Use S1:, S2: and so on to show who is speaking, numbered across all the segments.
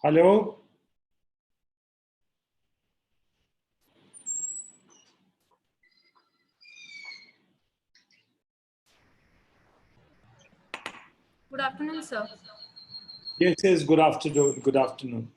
S1: Hello.
S2: Good afternoon, sir.
S1: Yes, yes. Good afternoon. Good afternoon.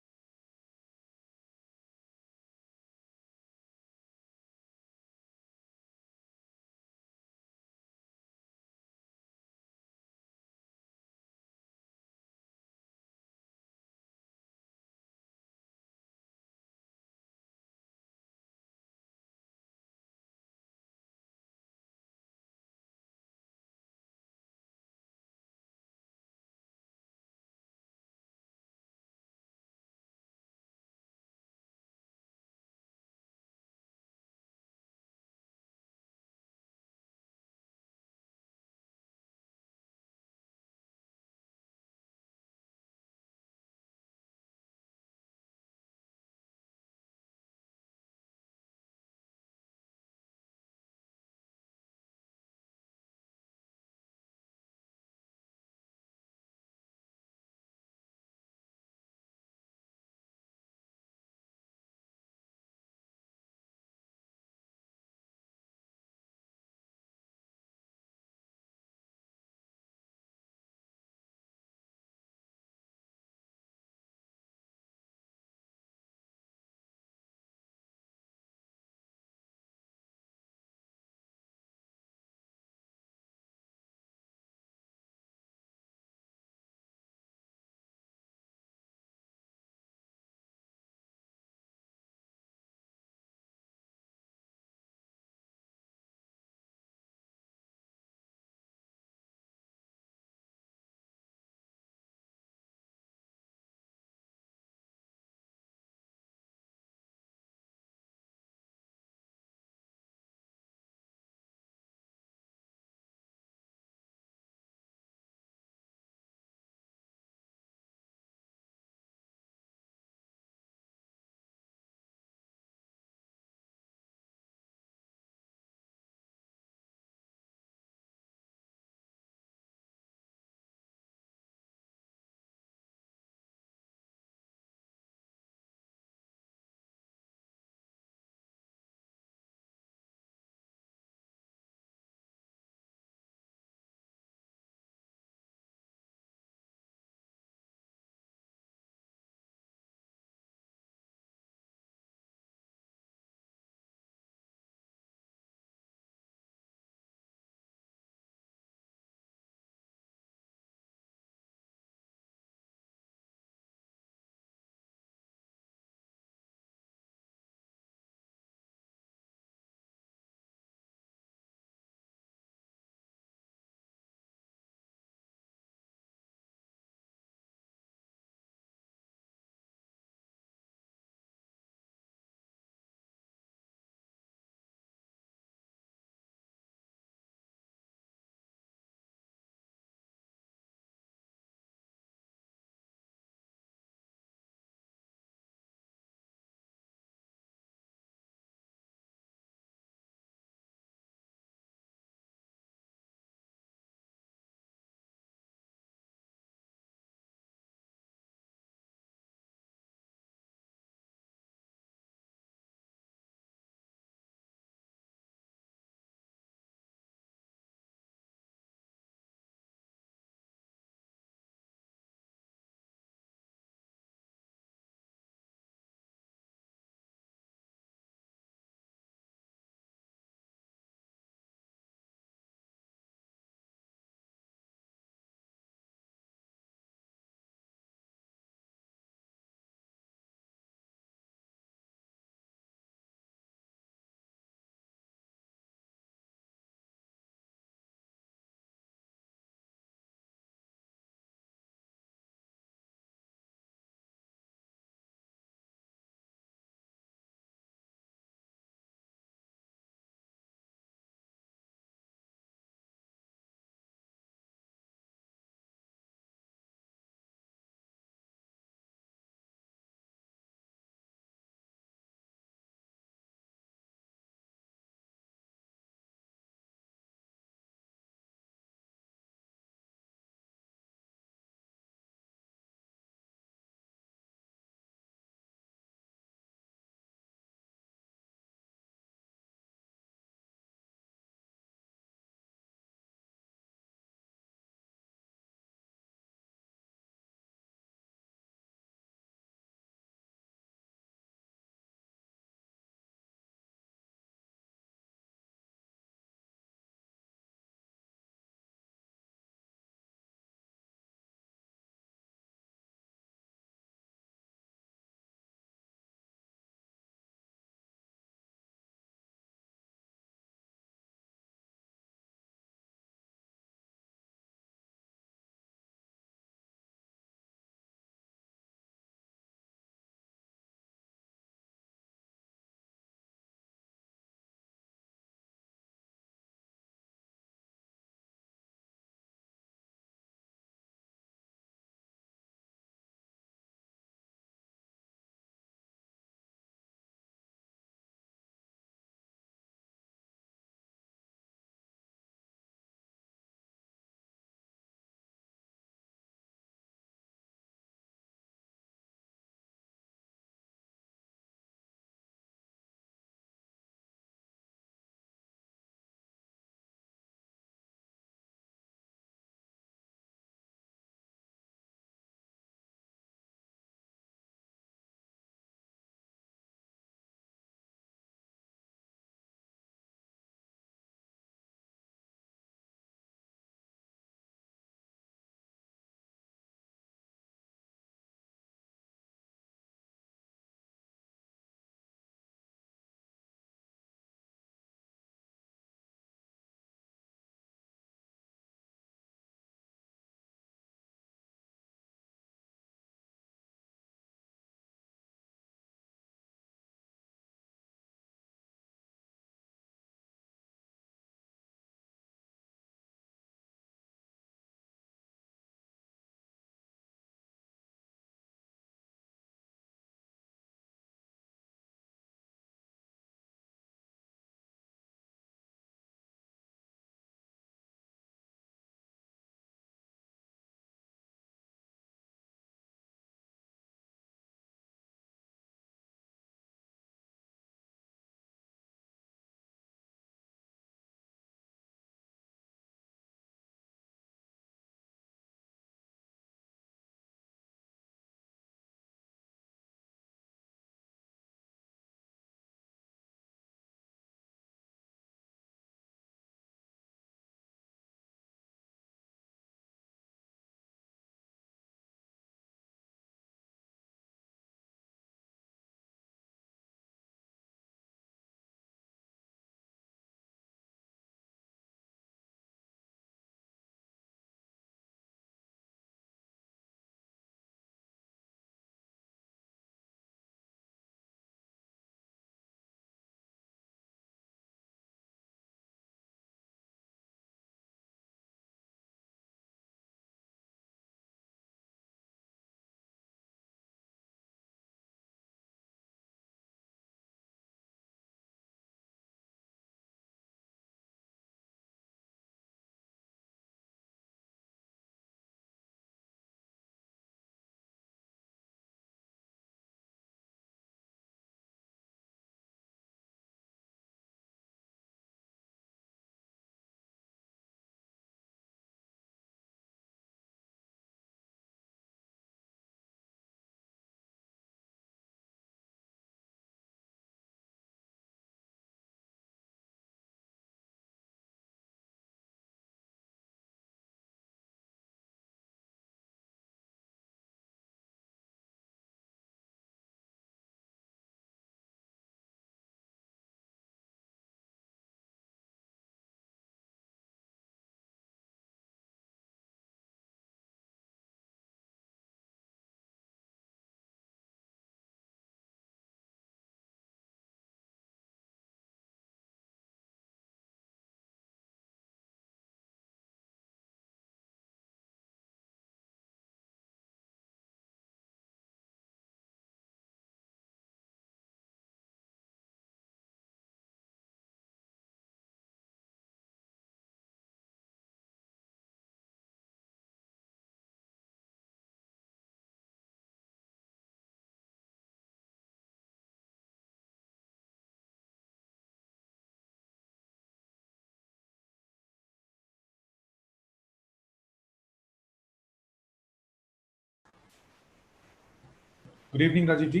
S1: Good evening, Rajiv ji.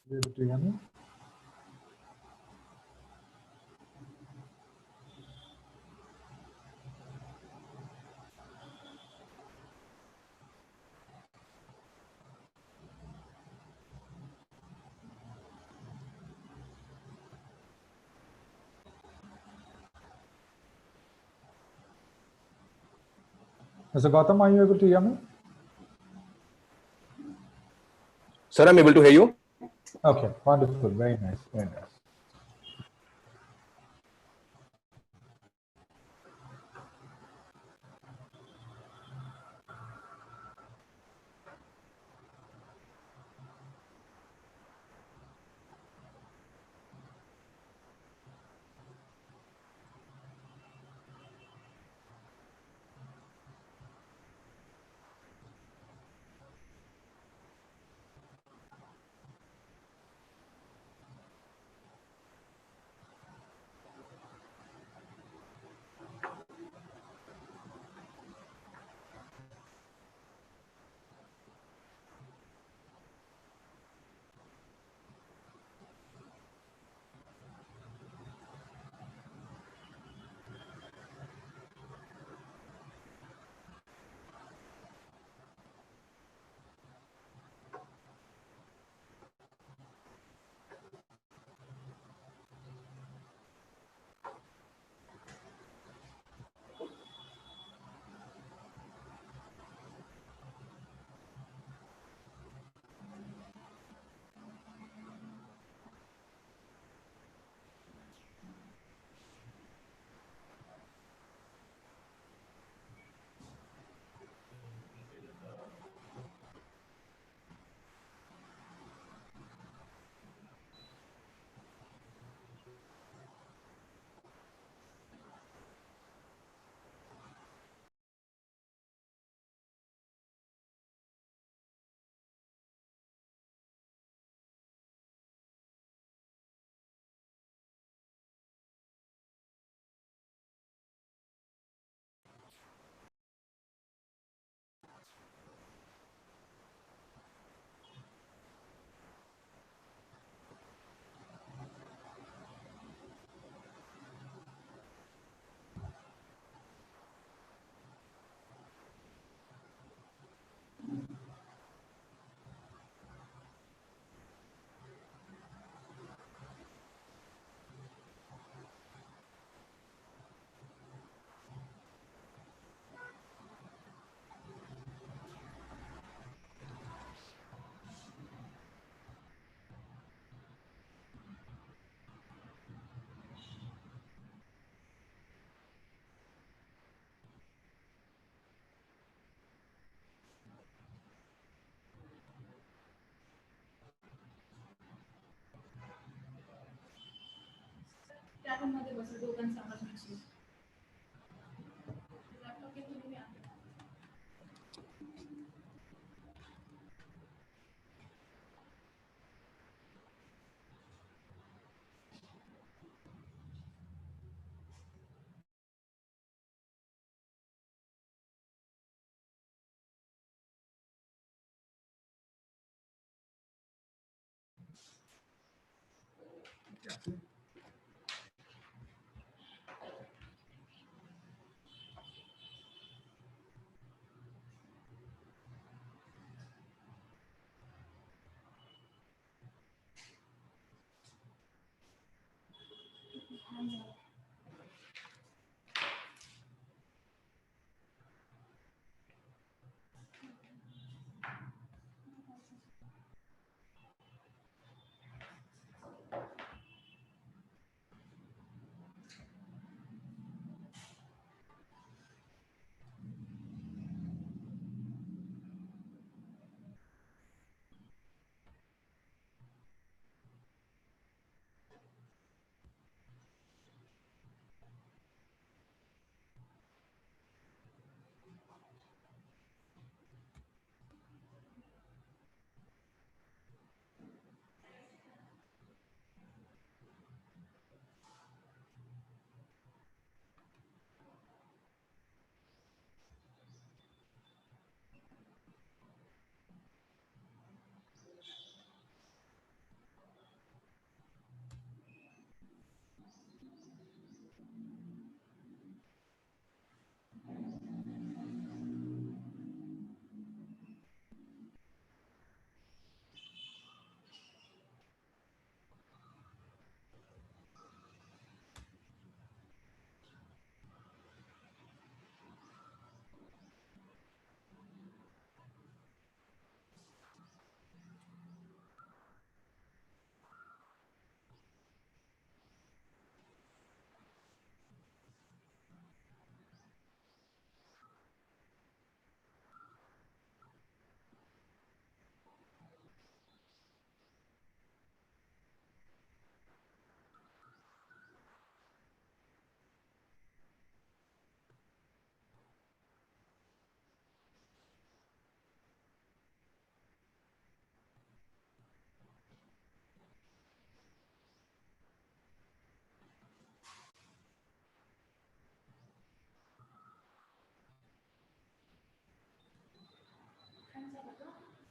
S1: You able to hear me? Mr. Gautam, are you able to hear me?
S3: Sir, I'm able to hear you.
S1: Okay, wonderful. Very nice. Very nice.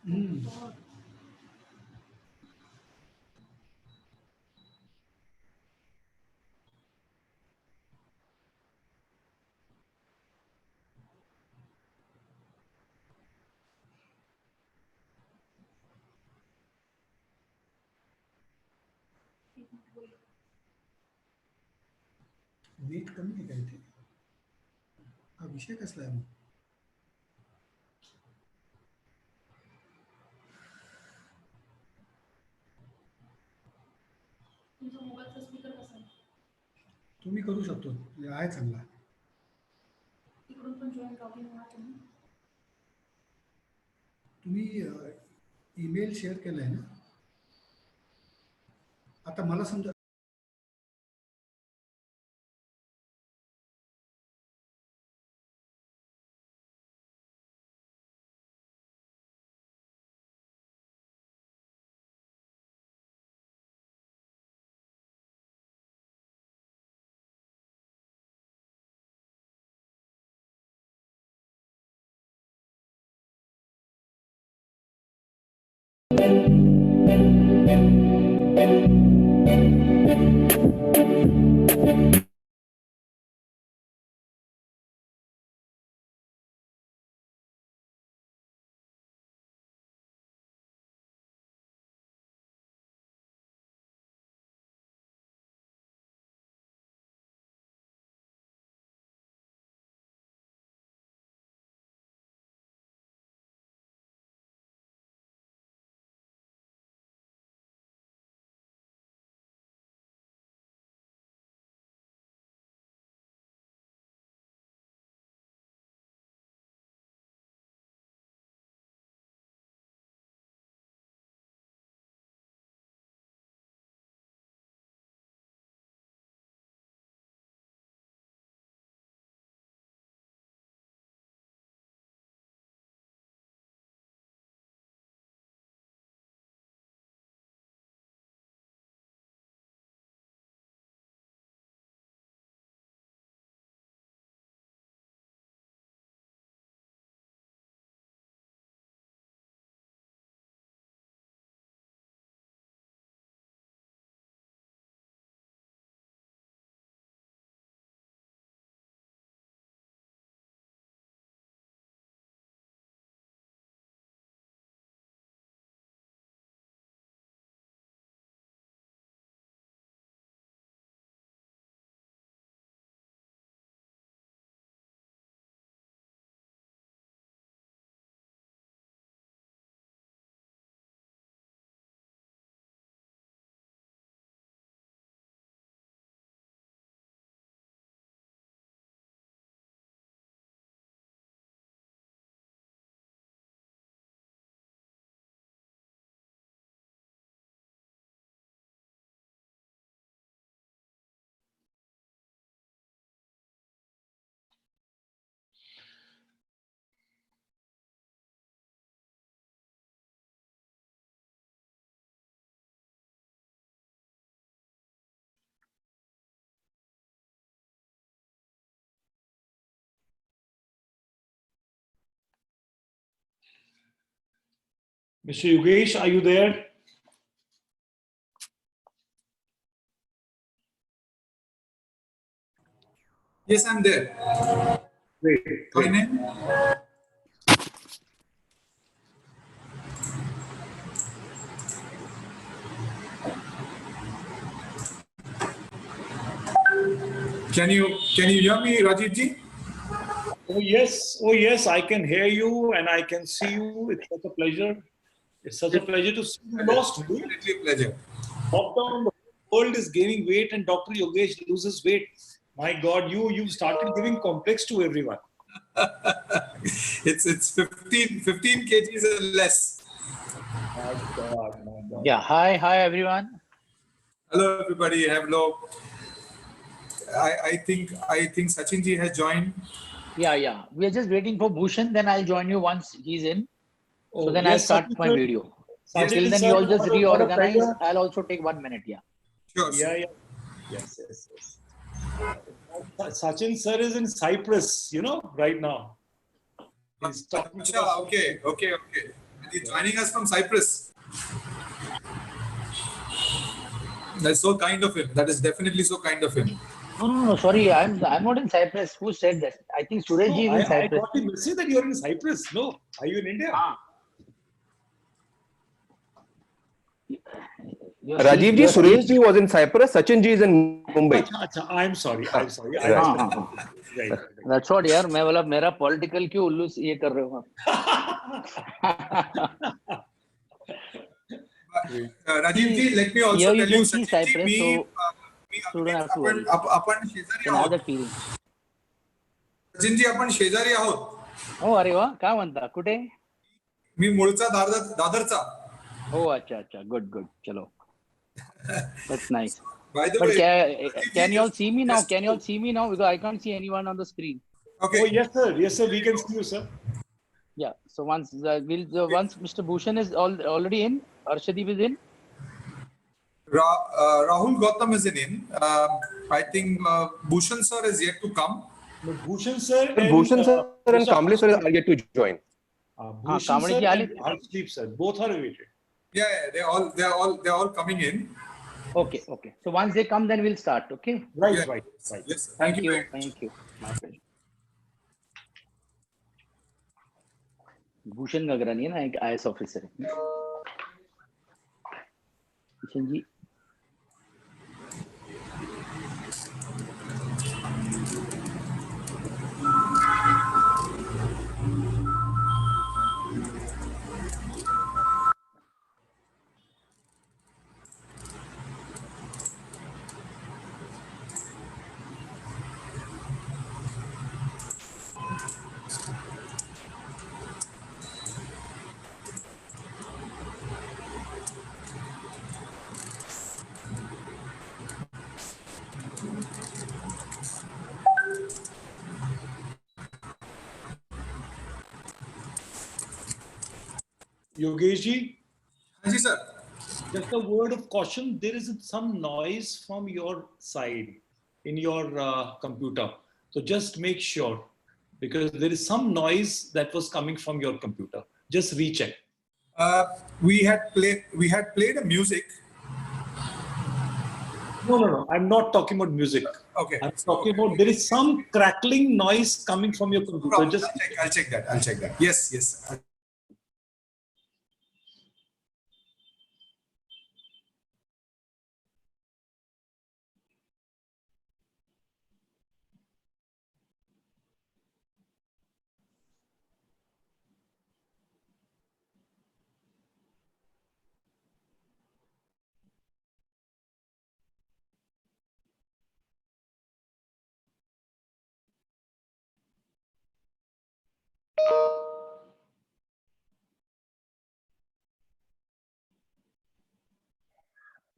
S4: Net कमी आहे का इथे हा विषय कसला आहे मग तुम्ही करू शकतो आहे चांगला तुम्ही ईमेल शेअर केलाय ना आता मला समजा
S1: Mr. Yogesh, are you there?
S5: Yes, I'm there.
S1: Great.
S5: My name? Can you hear me, Rajiv ji?
S1: Oh yes, I can hear you and I can see you. It's such a pleasure. It's such a pleasure to see you. Lost weight.
S5: Definitely a pleasure.
S1: Lockdown, the world is gaining weight, and Dr. Yogesh loses weight. My God, you've started giving complex to everyone.
S5: It's 15 kgs or less.
S1: My God, my God.
S6: Yeah, hi everyone.
S5: Hello everybody. Hello. I think Sachin ji has joined.
S6: Yeah. We are just waiting for Bhushan. Then I'll join you once he's in. So then I'll
S1: yes,
S6: start
S1: Sachin
S6: my
S1: sir.
S6: video.
S1: Sachin
S6: Till then,
S1: sir,
S6: you all just
S1: what a
S6: reorganize.
S1: pleasure.
S6: I'll also take 1 minute. Yeah.
S5: Sure.
S1: Yeah. Yes. Sachin sir is in Cyprus, right now. He's talking to us.
S5: Okay. He's joining us from Cyprus. That's so kind of him. That is definitely so kind of him.
S6: No. Sorry, I'm not in Cyprus. Who said that? I think Suresh ji is in
S1: I
S6: Cyprus.
S1: got the message that you're in Cyprus. No, are you in India?
S6: Ah.
S3: Rajiv ji, Suresh ji was in Cyprus. Sachin ji is in Mumbai.
S1: Acha, I'm sorry.
S3: Right.
S1: Right.
S6: That's what यार मैं बोला मेरा political क्यों उल्लू ये कर रहे हो आप
S5: Rajiv ji, let me also
S6: Here you
S5: tell you,
S6: can see
S5: Sachin ji,
S6: Cyprus, so you don't have to worry.
S5: आपण शेजारी
S6: can have
S5: आहोत.
S6: that feeling.
S5: सचिन जी, आपण शेजारी आहोत.
S6: Oh अरे वाह काय म्हणता कुठे
S5: मी मूळचा दादरचा.
S6: Oh अच्छा good चलो that's nice.
S5: By the
S6: But
S5: way,
S6: can you all see me now? Can you all see me now? Because I can't see anyone on the screen.
S5: okay.
S1: Oh, yes, sir. We can see you, sir.
S6: Yeah. So once once Mr. Bhushan is already in, Arshdeep is in.
S5: Rahul Gautam is in. I think Bhushan sir is yet to come.
S1: No, Bhushan sir
S3: Bhushan sir and Kamble sir are yet to join.
S1: Bhushan
S6: Kamble
S1: sir
S6: ji
S1: and Arshdeep sir, both are awaited.
S5: Yeah, they're all coming in.
S6: Okay. So once they come, then we'll start. Okay.
S1: Right.
S5: Yes, sir.
S6: Thank you.
S5: very much.
S6: Thank you. My pleasure. Bhushan Gagrani है ना एक IS officer है Bhushan ji
S1: Yogesh ji,
S5: Haan ji, sir.
S1: just a word of caution. There is some noise from your side in your computer. So just make sure, because there is some noise that was coming from your computer. Just recheck.
S5: We had played a music.
S1: No. I'm not talking about music.
S5: Okay.
S1: I'm talking about there is some crackling noise coming from your computer.
S5: Problem.
S1: Just
S5: I'll check that. Yes.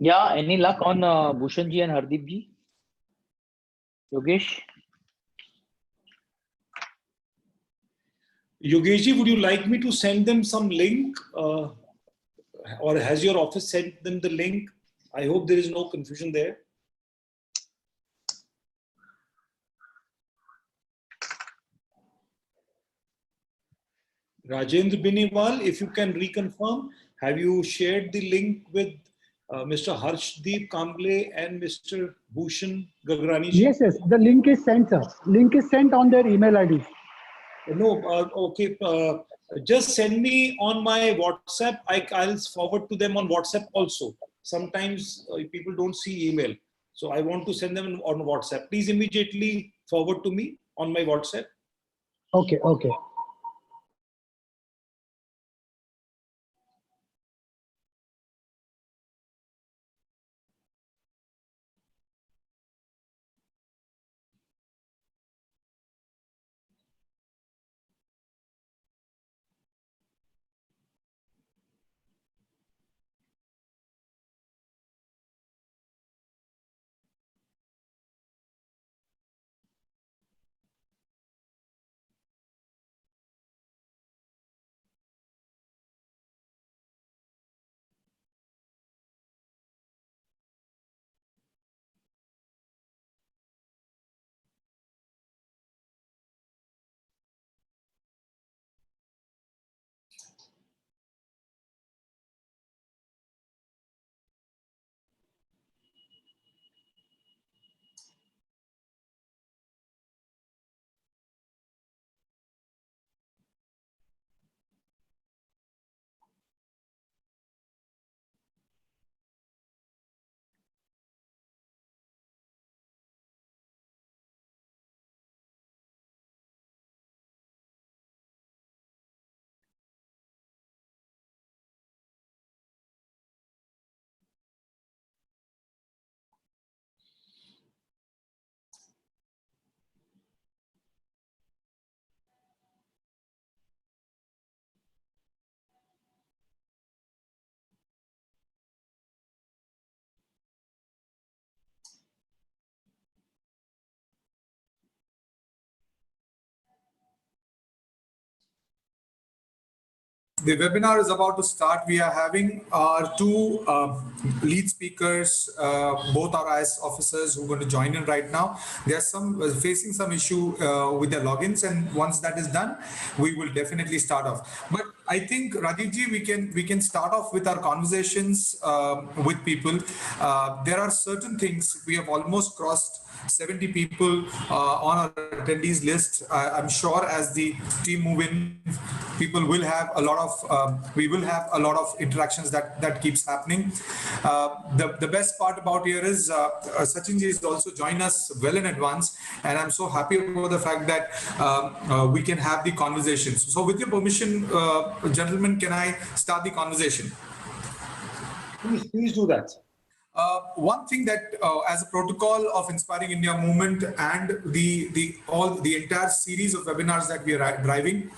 S6: Yeah, any luck on Bhushan ji and Hardeep ji? Yogesh?
S1: Yogesh ji, would you like me to send them some link, or has your office sent them the link? I hope there is no confusion there. Rajendra Biniwal, if you can reconfirm, have you shared the link with Mr. Harshdeep Kamble and Mr. Bhushan Gagrani ji?
S7: Yes. The link is sent, sir. Link is sent on their email ID.
S1: No, okay. Just send me on my WhatsApp. I'll forward to them on WhatsApp also. Sometimes people don't see email. So I want to send them on WhatsApp. Please immediately forward to me on my WhatsApp.
S7: Okay.
S5: The webinar is about to start. We are having our two lead speakers, both are IS officers who are going to join in right now. They are facing some issue with their logins, and once that is done, we will definitely start off. But I think Rajivji, we can start off with our conversations with people. There are certain things we have almost crossed 70 people on our attendees list. I'm sure as the team move in, people will have a lot of, we will have a lot of interactions that keeps happening. The best part about here is Sachinji is also joined us well in advance, and I'm so happy about the fact that we can have the conversations. So with your permission, gentlemen, can I start the conversation?
S1: Please do that.
S5: One thing that, as a protocol of Inspiring India movement and the entire series of webinars that we are driving,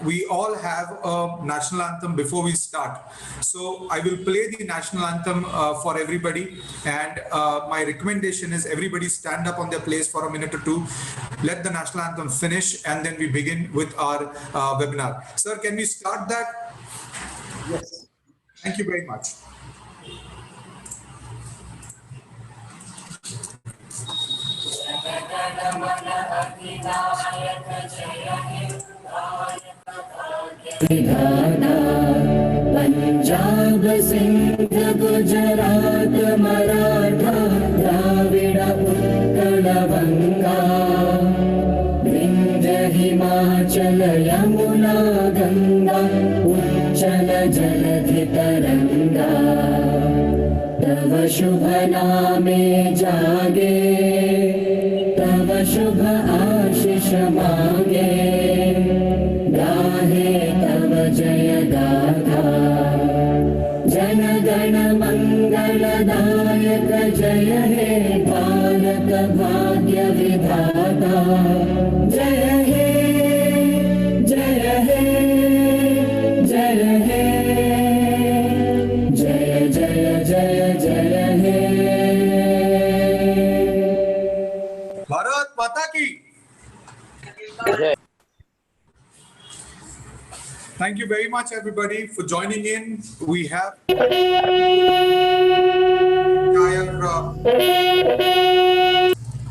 S5: we all have a national anthem before we start. So I will play the national anthem for everybody, and my recommendation is everybody stand up on their place for a minute or two, let the national anthem finish, and then we begin with our webinar. Sir, can we start that?
S1: Yes.
S5: Thank you very much.
S8: Punjab Sindh Gujarat Maratha Dravid Utkal बंगा विंध्य हिमाचल यमुना गंगा उच्चल जलधि तरंगा तव शुभ नामे जागे तव शुभ आशीष मांगे गाहे तव जय गाथा जन गण मंगलदायक जय हे भारत भाग्य विधाता जय हे जय हे जय हे जय जय जय जय हे
S5: भारत माता की। Thank you very much, everybody, for joining in. We have the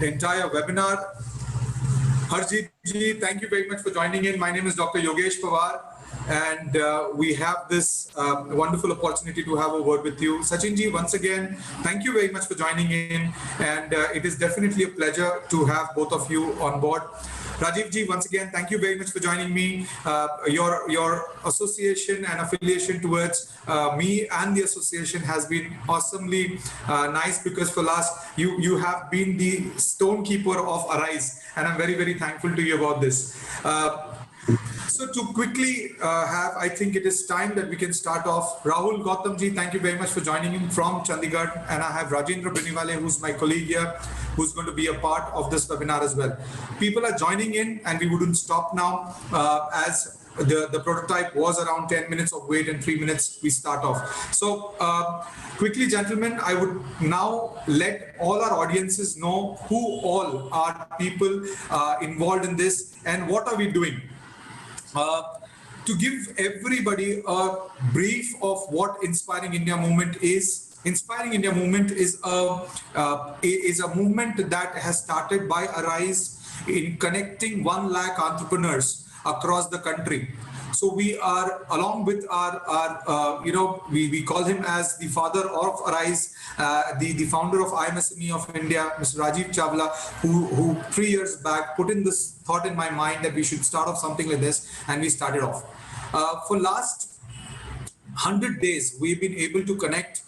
S5: entire webinar. Harjeet ji, thank you very much for joining in. My name is Dr. Yogesh Pawar, and we have this wonderful opportunity to have a word with you. Sachin ji, once again, thank you very much for joining in, and it is definitely a pleasure to have both of you on board. Rajiv ji, once again, thank you very much for joining me. Your association and affiliation towards me and the association has been awesomely nice, because for last, you have been the stonekeeper of Arise, and I'm very, very thankful to you about this. So to quickly I think it is time that we can start off. Rahul Gautam ji, thank you very much for joining in from Chandigarh, and I have Rajendra Beniwale, who's my colleague here, who's going to be a part of this webinar as well. People are joining in, and we wouldn't stop now, as the prototype was around 10 minutes of wait and 3 minutes we start off. So quickly, gentlemen, I would now let all our audiences know who all are people involved in this and what are we doing. To give everybody a brief of what Inspiring India Movement is. Inspiring India Movement is a movement that has started by Arise in connecting 1 lakh entrepreneurs across the country. So we are, along with our we call him as the father of Arise, the founder of IMSME of India, Mr. Rajiv Chawla, who 3 years back put in this thought in my mind that we should start off something like this, and we started off. For last 100 days, we've been able to connect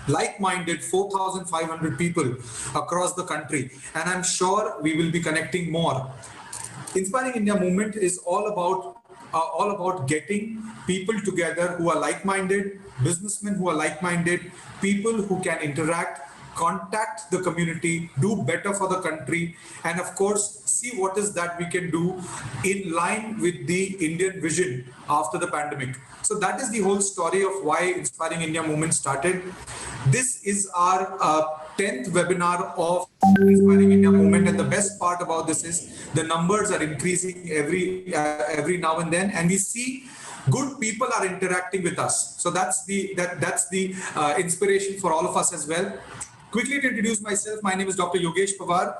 S5: like-minded 4,500 people across the country, and I'm sure we will be connecting more. Inspiring India Movement is all about getting people together who are like-minded, businessmen who are like-minded, people who can interact, contact the community, do better for the country, and of course, see what is that we can do in line with the Indian vision after the pandemic. So that is the whole story of why Inspiring India Movement started. This is our 10th webinar of Inspiring India Movement, and the best part about this is the numbers are increasing every now and then, and we see good people are interacting with us. So that's the inspiration for all of us as well. Quickly to introduce myself, my name is Dr. Yogesh Pawar.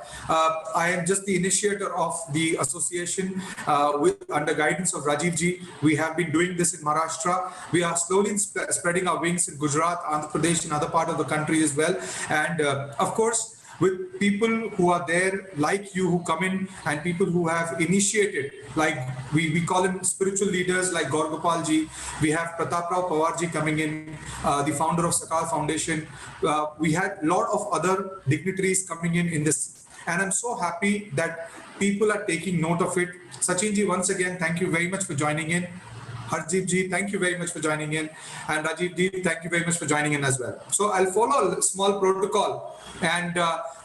S5: I am just the initiator of the association under guidance of Rajiv ji. We have been doing this in Maharashtra. We are slowly spreading our wings in Gujarat, Andhra Pradesh, and other part of the country as well. And of course, with people who are there like you, who come in, and people who have initiated, like we call them spiritual leaders like Gaur Gopal ji. We have Pratap Rao Pawar ji coming in, the founder of Sakal Foundation. We had a lot of other dignitaries coming in this. And I'm so happy that people are taking note of it. Sachin ji, once again, thank you very much for joining in. Harjeet ji, thank you very much for joining in. And Rajiv ji, thank you very much for joining in as well. So I'll follow a small protocol and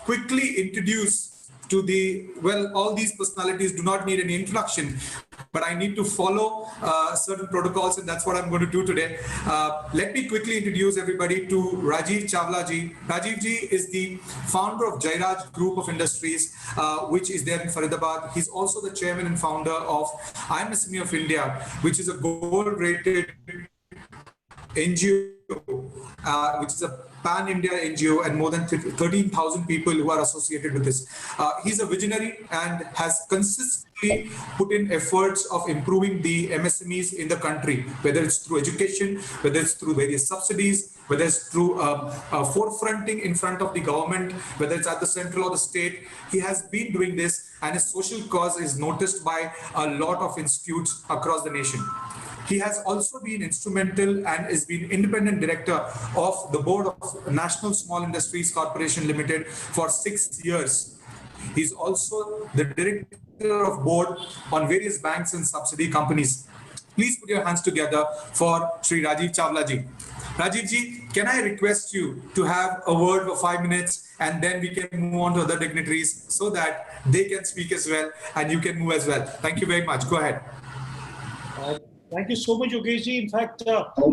S5: quickly introduce to all these personalities do not need any introduction, but I need to follow certain protocols, and that's what I'm going to do today. Let me quickly introduce everybody to Rajiv Chawla ji. Rajiv ji is the founder of Jairaj Group of Industries, which is there in Faridabad. He's also the chairman and founder of MSME of India, which is a gold-rated NGO, which is a pan-India NGO, and more than 13,000 people who are associated with this. He's a visionary and has consistently put in efforts of improving the MSMEs in the country, whether it's through education, whether it's through various subsidies, whether it's through forefronting in front of the government, whether it's at the central or the state. He has been doing this, and his social cause is noticed by a lot of institutes across the nation. He has also been instrumental and has been independent director of the board of National Small Industries Corporation Limited for 6 years. He's also the director of board on various banks and subsidy companies. Please put your hands together for Sri Rajiv Chawla ji. Rajiv ji, can I request you to have a word for 5 minutes, and then we can move on to other dignitaries so that they can speak as well and you can move as well. Thank you very much. Go ahead.
S1: Thank you so much, Yogesh. In fact,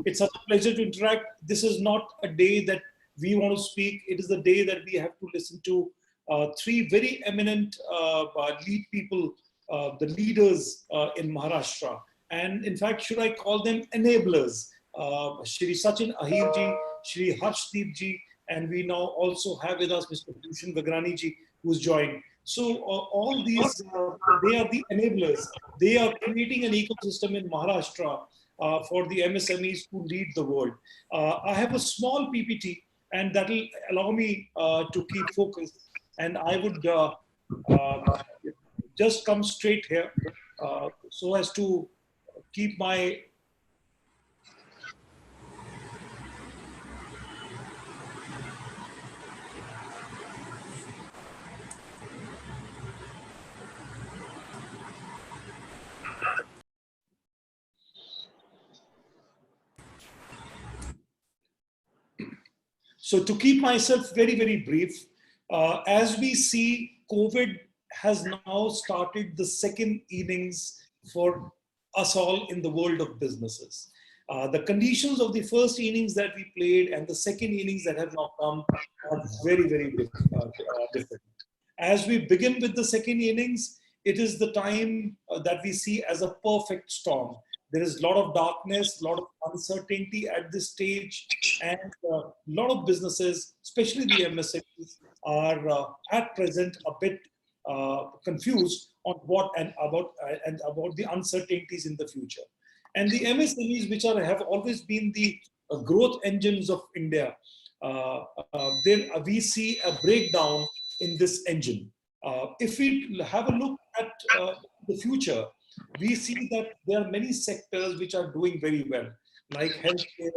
S1: it's such a pleasure to interact. This is not a day that we want to speak. It is the day that we have to listen to three very eminent lead people, the leaders in Maharashtra. And in fact, should I call them enablers? Shri Sachin Ahir ji, Shri Harshdeep ji, and we now also have with us Mr. Bhushan Gagrani ji, who's joined. So all these, they are the enablers. They are creating an ecosystem in Maharashtra for the MSMEs to lead the world. I have a small PPT, and that will allow me to keep focused. And I would just come straight here so as to keep my So to keep myself very, very brief, as we see, COVID has now started the second innings for us all in the world of businesses. The conditions of the first innings that we played and the second innings that have now come are very, very different. As we begin with the second innings, it is the time that we see as a perfect storm. There is a lot of darkness, a lot of uncertainty at this stage, and a lot of businesses, especially the MSMEs, are at present a bit confused on what and about the uncertainties in the future. And the MSMEs, which have always been the growth engines of India, we see a breakdown in this engine. If we have a look at the future, we see that there are many sectors which are doing very well, like healthcare,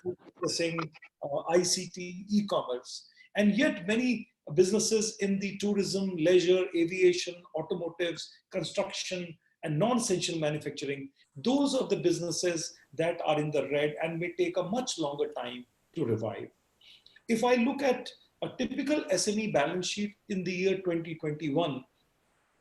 S1: food processing, ICT, e-commerce. And yet many businesses in the tourism, leisure, aviation, automotives, construction, and non-essential manufacturing, those are the businesses that are in the red and may take a much longer time to revive. If I look at a typical SME balance sheet in the year 2021,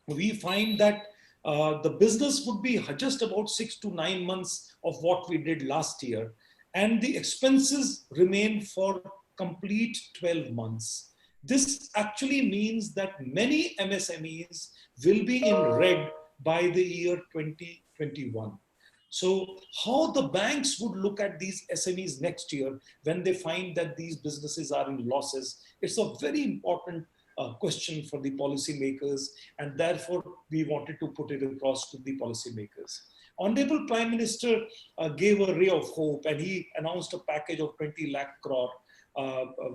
S1: we find that the business would be just about 6 to 9 months of what we did last year. And the expenses remain for complete 12 months. This actually means that many MSMEs will be in red by the year 2021. So how the banks would look at these SMEs next year when they find that these businesses are in losses, it's a very important question for the policymakers, and therefore we wanted to put it across to the policymakers. Honorable Prime Minister gave a ray of hope, and he announced a package of 20 lakh crore,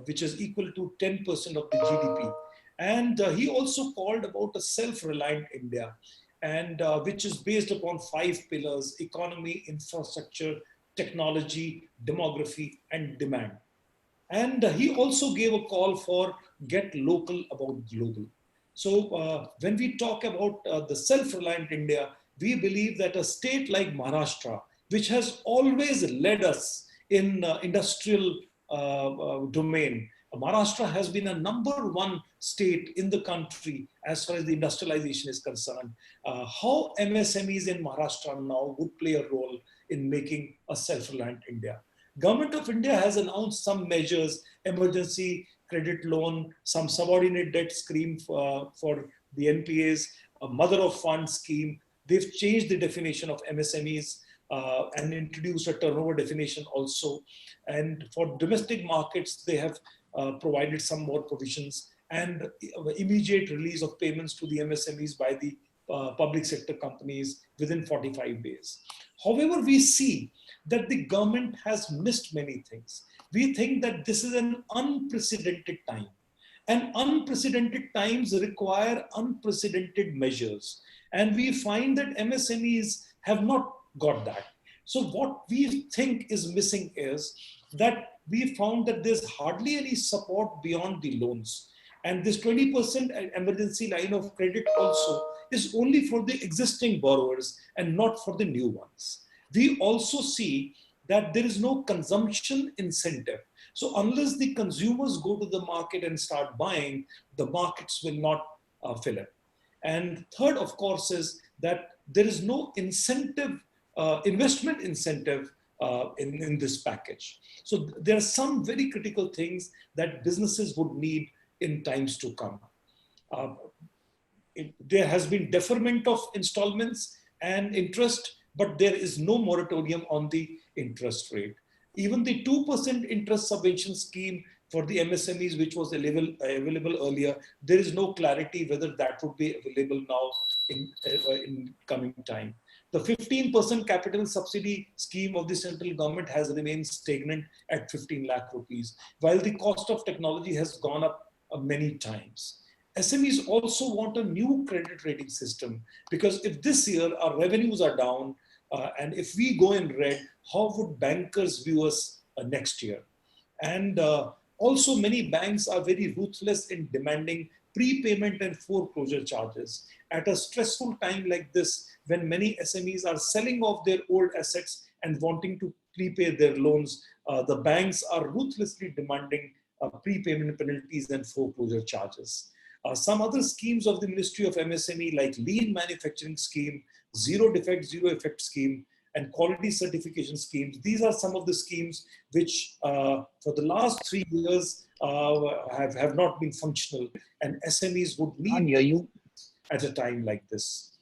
S1: which is equal to 10% of the GDP. And he also called about a self-reliant India, and which is based upon 5 pillars: economy, infrastructure, technology, demography, and demand. And he also gave a call for get local about global. So when we talk about the self-reliant India, we believe that a state like Maharashtra, which has always led us in industrial domain, Maharashtra has been a #1 state in the country as far as the industrialization is concerned. How MSMEs in Maharashtra now would play a role in making a self-reliant India. Government of India has announced some measures: emergency credit loan, some subordinate debt scheme for the NPAs, a mother of funds scheme. They've changed the definition of MSMEs and introduced a turnover definition also. And for domestic markets, they have provided some more provisions and immediate release of payments to the MSMEs by the public sector companies within 45 days. However, we see that the government has missed many things. We think that this is an unprecedented time, and unprecedented times require unprecedented measures. And we find that MSMEs have not got that. So what we think is missing is that we found that there's hardly any support beyond the loans. And this 20% emergency line of credit also is only for the existing borrowers and not for the new ones. We also see that there is no consumption incentive. So unless the consumers go to the market and start buying, the markets will not fill up. And third, of course, is that there is no incentive, investment incentive in this package. So there are some very critical things that businesses would need in times to come. There has been deferment of installments and interest, but there is no moratorium on the interest rate. Even the 2% interest subvention scheme for the MSMEs, which was available earlier, there is no clarity whether that would be available now in coming time. The 15% capital subsidy scheme of the central government has remained stagnant at 15 lakh rupees, while the cost of technology has gone up many times. SMEs also want a new credit rating system, because if this year our revenues are down and if we go in red, how would bankers view us next year? And also many banks are very ruthless in demanding prepayment and foreclosure charges. At a stressful time like this, when many SMEs are selling off their old assets and wanting to prepay their loans, the banks are ruthlessly demanding prepayment penalties and foreclosure charges. Some other schemes of the Ministry of MSME, like lean manufacturing scheme, zero defect, zero effect scheme, and quality certification schemes. These are some of the schemes which for the last 3 years have not been functional, and SMEs would need at a time like this.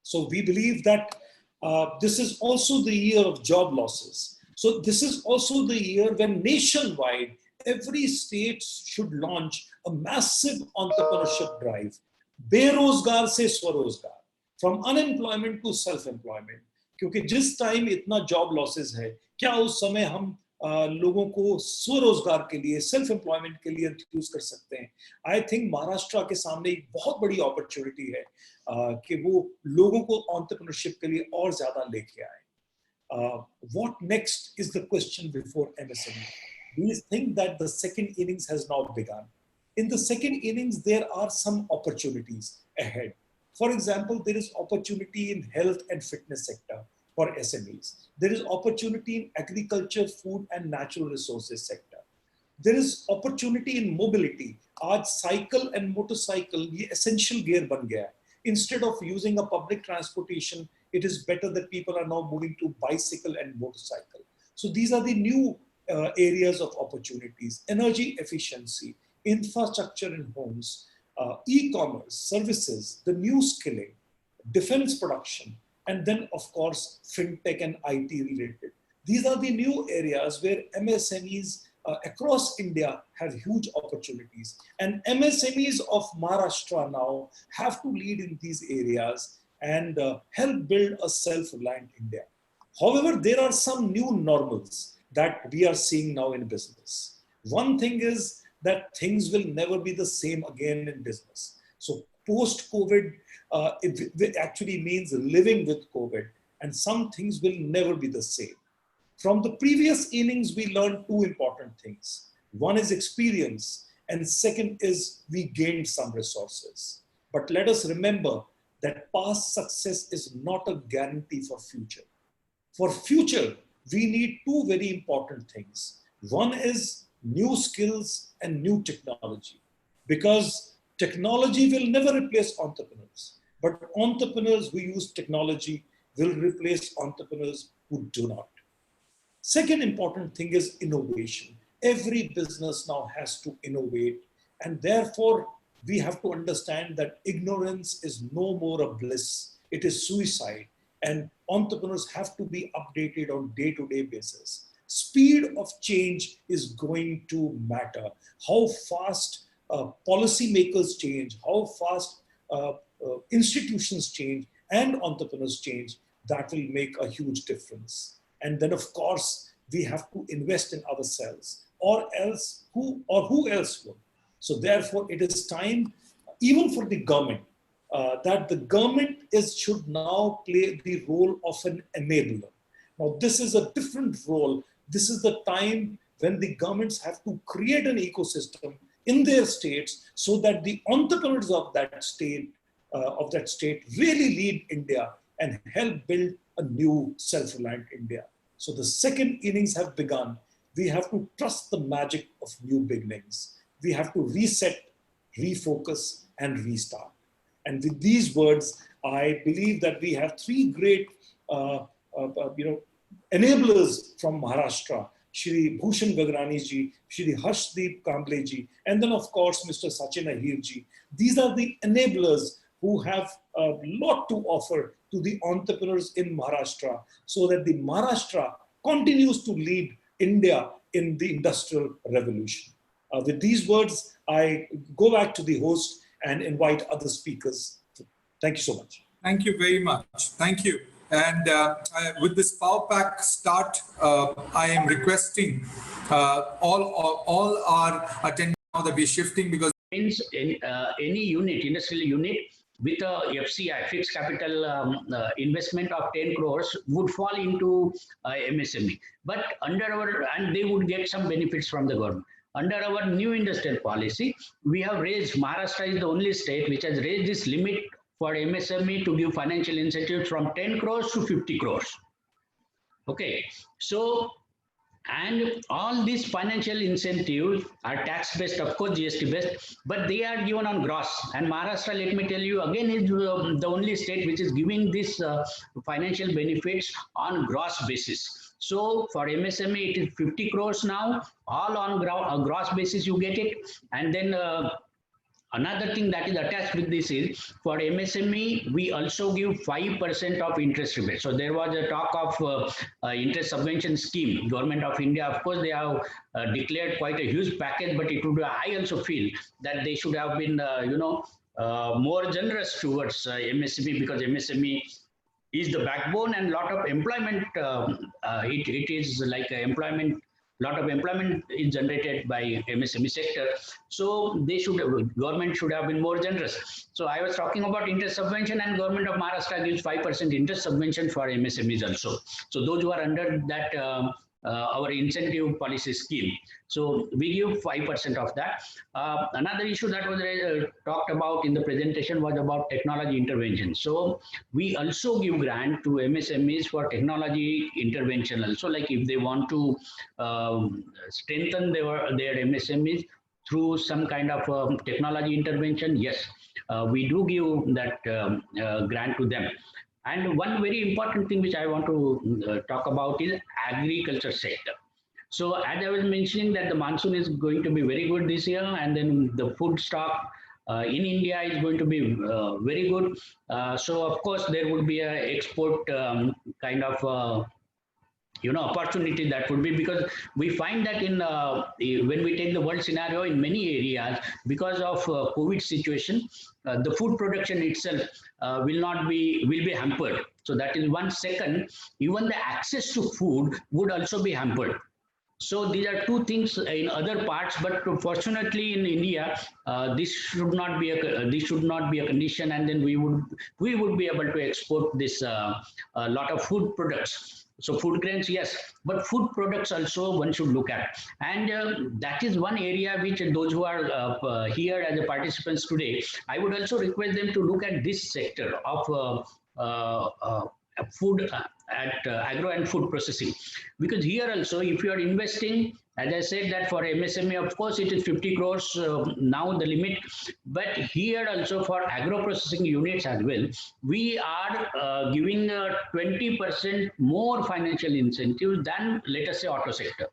S1: So we believe that this is also the year of job losses. So this is also the year when nationwide, every state should launch a massive entrepreneurship drive. बेरोजगार से स्वरोजगार, from unemployment to self-employment. क्योंकि जिस time इतना job losses है, क्या उस समय हम लोगों को स्वरोजगार के लिए, सेल्फ एम्प्लॉयमेंट के लिए इंट्रोड्यूस कर सकते हैं? आई थिंक महाराष्ट्र के सामने एक बहुत बड़ी अपॉर्चुनिटी है कि वो लोगों को एंटरप्रेन्योरशिप के लिए और ज्यादा लेके आए. What next is the question before MSME. We think that the second innings has now begun. In the second innings, there are some opportunities ahead. For example, there is opportunity in health and fitness sector for SMEs. There is opportunity in agriculture, food and natural resources sector. There is opportunity in mobility. आज cycle and motorcycle ये essential gear बन गया है. Instead of using a public transportation, it is better that people are now moving to bicycle and motorcycle. So these are the new areas of opportunities. Energy efficiency, infrastructure in homes, e-commerce, services, the new skilling, defense production, and then of course, fintech and IT related. These are the new areas where MSMEs across India have huge opportunities. And MSMEs of Maharashtra now have to lead in these areas and help build a self-reliant India. However, there are some new normals that we are seeing now in business. One thing is that things will never be the same again in business. So post-COVID, it actually means living with COVID, and some things will never be the same. From the previous innings, we learned two important things. One is experience, and second is we gained some resources. But let us remember that past success is not a guarantee for future. For future, we need two very important things. One is new skills and new technology, because technology will never replace entrepreneurs, but entrepreneurs who use technology will replace entrepreneurs who do not. Second important thing is innovation. Every business now has to innovate, and therefore we have to understand that ignorance is no more a bliss, it is suicide, and entrepreneurs have to be updated on day-to-day basis. Speed of change is going to matter. How fast policymakers change, how fast institutions change, and entrepreneurs change, that will make a huge difference. And then of course, we have to invest in ourselves, or else who else will? So therefore it is time, even for the government, that the government should now play the role of an enabler. Now this is a different role. This is the time when the governments have to create an ecosystem in their states so that the entrepreneurs of that state really lead India and help build a new self-reliant India. So the second innings have begun. We have to trust the magic of new beginnings. We have to reset, refocus, and restart. And with these words, I believe that we have three great enablers from Maharashtra, Shri Bhushan Gagrani ji, Shri Harshdeep Kamble ji, and then of course, Mr. Sachin Ahir ji. These are the enablers who have a lot to offer to the entrepreneurs in Maharashtra, so that the Maharashtra continues to lead India in the industrial revolution. With these words, I go back to the host and invite other speakers. Thank you so much.
S5: Thank you very much. Thank you. And with this power pack start, I am requesting all our attendees now that we're shifting, because
S9: means any unit, industrial unit with a FCI, fixed capital investment of 10 crores would fall into MSME. But and they would get some benefits from the government. Under our new industrial policy, we have raised, Maharashtra is the only state which has raised this limit for MSME to give financial incentives from 10 crores to 50 crores. Okay, so, and all these financial incentives are tax-based, of course, GST-based, but they are given on gross. And Maharashtra, let me tell you, again, is the only state which is giving this financial benefits on gross basis. So for MSME, it is 50 crores now, all on gross basis you get it. And then another thing that is attached with this is, for MSME, we also give 5% of interest rebate. So there was a talk of interest subvention scheme. Government of India, of course, they have declared quite a huge package, but it would, I also feel that they should have been, more generous towards MSME, because MSME is the backbone, and lot of employment, it is like employment, lot of employment is generated by MSME sector. So they should, government should have been more generous. So I was talking about interest subvention, and government of Maharashtra gives 5% interest subvention for MSMEs also. So those who are under that our incentive policy scheme. So we give 5% of that. Another issue that was talked about in the presentation was about technology intervention. So we also give grant to MSMEs for technology intervention also, like if they want to strengthen their MSMEs through some kind of technology intervention, yes, we do give that grant to them. And one very important thing which I want to talk about is agriculture sector. So as I was mentioning that the monsoon is going to be very good this year, and then the food stock in India is going to be very good. So of course there would be a export kind of opportunity that would be, because we find that in when we take the world scenario in many areas, because of COVID situation, the food production itself will be hampered. So that is one. Second, even the access to food would also be hampered. So these are two things in other parts, but fortunately in India, this should not be a condition, and then we would be able to export this a lot of food products. So food grains, yes, but food products also one should look at, and that is one area which those who are here as the participants today, I would also request them to look at this sector of food at agro and food processing, because here also if you are investing, as I said, that for MSME of course it is 50 crores now the limit, but here also for agro processing units as well, we are giving 20% more financial incentives than, let us say, auto sector,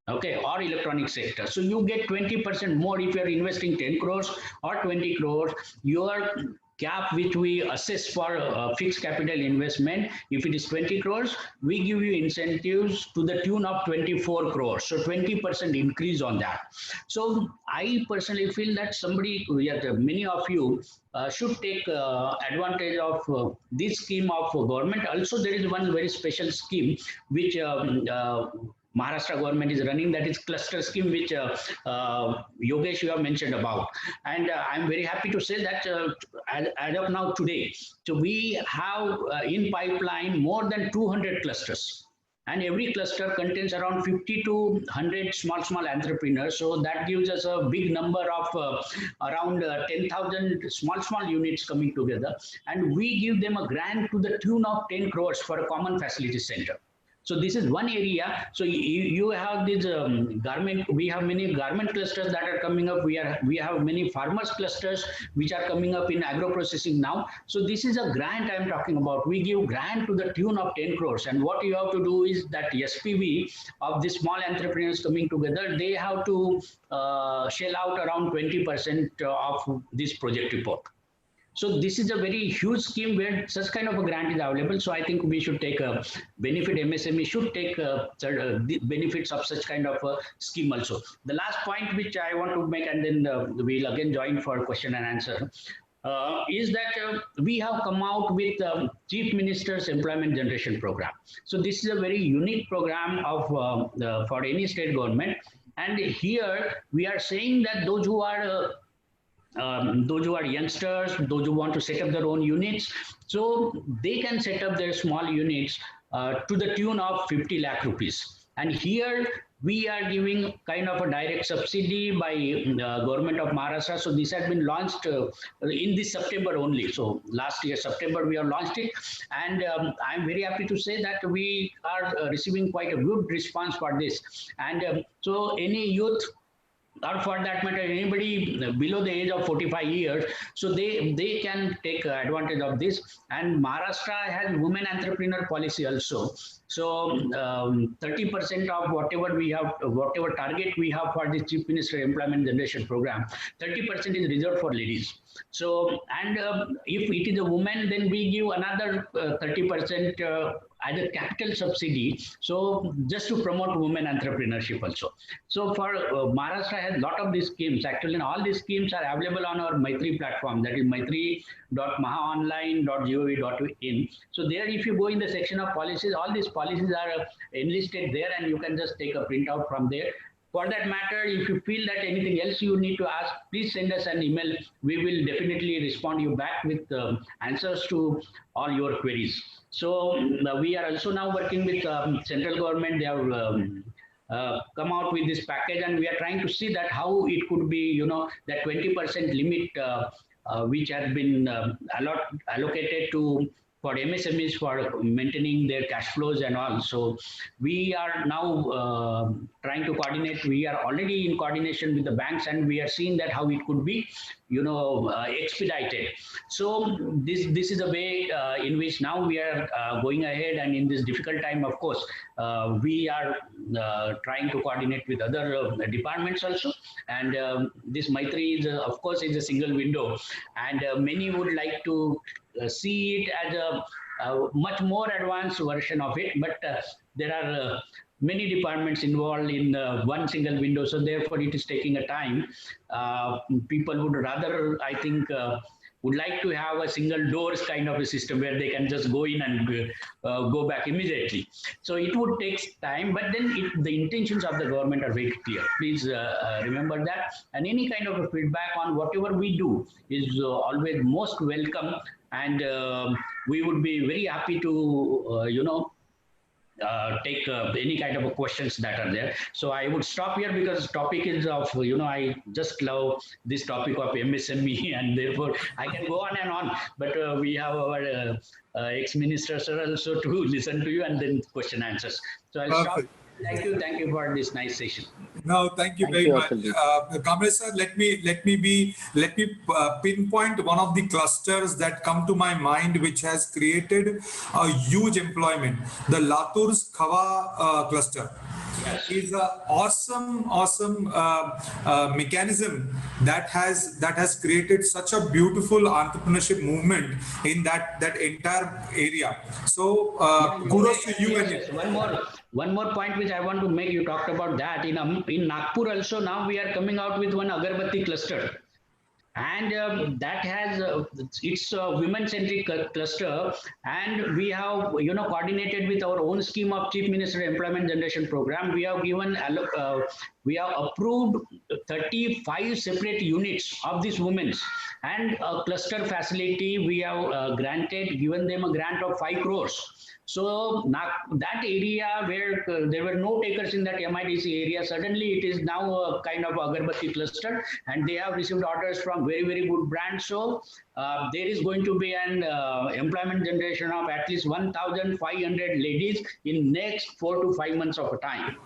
S9: okay, or electronic sector. So you get 20% more if you are investing 10 crores or 20 crores. Your gap which we assess for fixed capital investment, if it is 20 crores, we give you incentives to the tune of 24 crores. So 20% increase on that. So I personally feel that many of you should take advantage of this scheme of government. Also, there is one very special scheme which Maharashtra government is running, that is cluster scheme, which Yogesh you have mentioned about. And I'm very happy to say that as of now today, so we have in pipeline more than 200 clusters. And every cluster contains around 50 to 100 small entrepreneurs. So that gives us a big number of around 10,000 small units coming together. And we give them a grant to the tune of 10 crores for a common facility center. So this is one area. So you have this garment. We have many garment clusters that are coming up. We have many farmers clusters which are coming up in agro processing now. So this is a grant I am talking about. We give grant to the tune of 10 crores. And what you have to do is that SPV of the small entrepreneurs coming together, they have to shell out around 20% of this project report. So this is a very huge scheme where such kind of a grant is available. So I think we should take a benefit. MSME should take the benefits of such kind of a scheme also. The last point which I want to make, and then we'll again join for question and answer, is that we have come out with Chief Minister's Employment Generation Program. So this is a very unique program of for any state government. And here we are saying that those who are youngsters, those who want to set up their own units, so they can set up their small units to the tune of 50 lakh rupees. And here we are giving kind of a direct subsidy by government of Maharashtra. So this has been launched in this September only. So last year, September, we have launched it. And I'm very happy to say that we are receiving quite a good response for this. And so any youth, or for that matter, anybody below the age of 45 years, so they can take advantage of this. And Maharashtra has women entrepreneur policy also. So 30% of whatever we have, whatever target we have for the Chief Minister Employment Generation Program, 30% is reserved for ladies. So, and if it is a woman, then we give another 30% as a capital subsidy. So just to promote women entrepreneurship also. So for Maharashtra has a lot of these schemes. Actually, and all these schemes are available on our Maitri platform. That is maitri.mahaonline.gov.in. So there, if you go in the section of policies, all these policies are enlisted there, and you can just take a printout from there. For that matter, if you feel that anything else you need to ask, please send us an email. We will definitely respond you back with answers to all your queries. So we are also now working with central government. They have come out with this package, and we are trying to see that how it could be, that 20% limit which has been allocated to for MSMEs for maintaining their cash flows and all. So we are now trying to coordinate. We are already in coordination with the banks, and we are seeing that how it could be, expedited. So this is a way in which now we are going ahead, and in this difficult time, of course, we are trying to coordinate with other departments also. And this Maitri is, of course, is a single window, and many would like to see it as a much more advanced version of it, but there are many departments involved in one single window, so therefore it is taking a time. People would rather, I think, would like to have a single doors kind of a system where they can just go in and go back immediately. So it would take time, but then the intentions of the government are very clear. Please remember that. And any kind of a feedback on whatever we do is always most welcome. And we would be very happy to, take any kind of questions that are there. So I would stop here because topic is of, I just love this topic of MSME, and therefore I can go on and on, but we have our ex-ministers also to listen to you, and then question answers. So I'll stop. Thank you for this nice session.
S5: No, thank you very much. Kamlesh sir, let me pinpoint one of the clusters that come to my mind, which has created a huge employment. The Latur's Khawa cluster is an awesome mechanism that has created such a beautiful entrepreneurship movement in that entire area. So kudos to you.
S9: And one more point which I want to make. You talked about that in Nagpur also. Now we are coming out with one Agarbatti cluster, and that has it's a women-centric cluster, and we have coordinated with our own scheme of Chief Minister Employment Generation Program. We have given we have approved 35 separate units of these women, and a cluster facility we have given them a grant of 5 crores. So that area where there were no takers in that MIDC area, suddenly it is now a kind of Agarbatti cluster, and they have received orders from very, very good brands. So there is going to be an employment generation of at least 1,500 ladies in next 4 to 5 months of a time.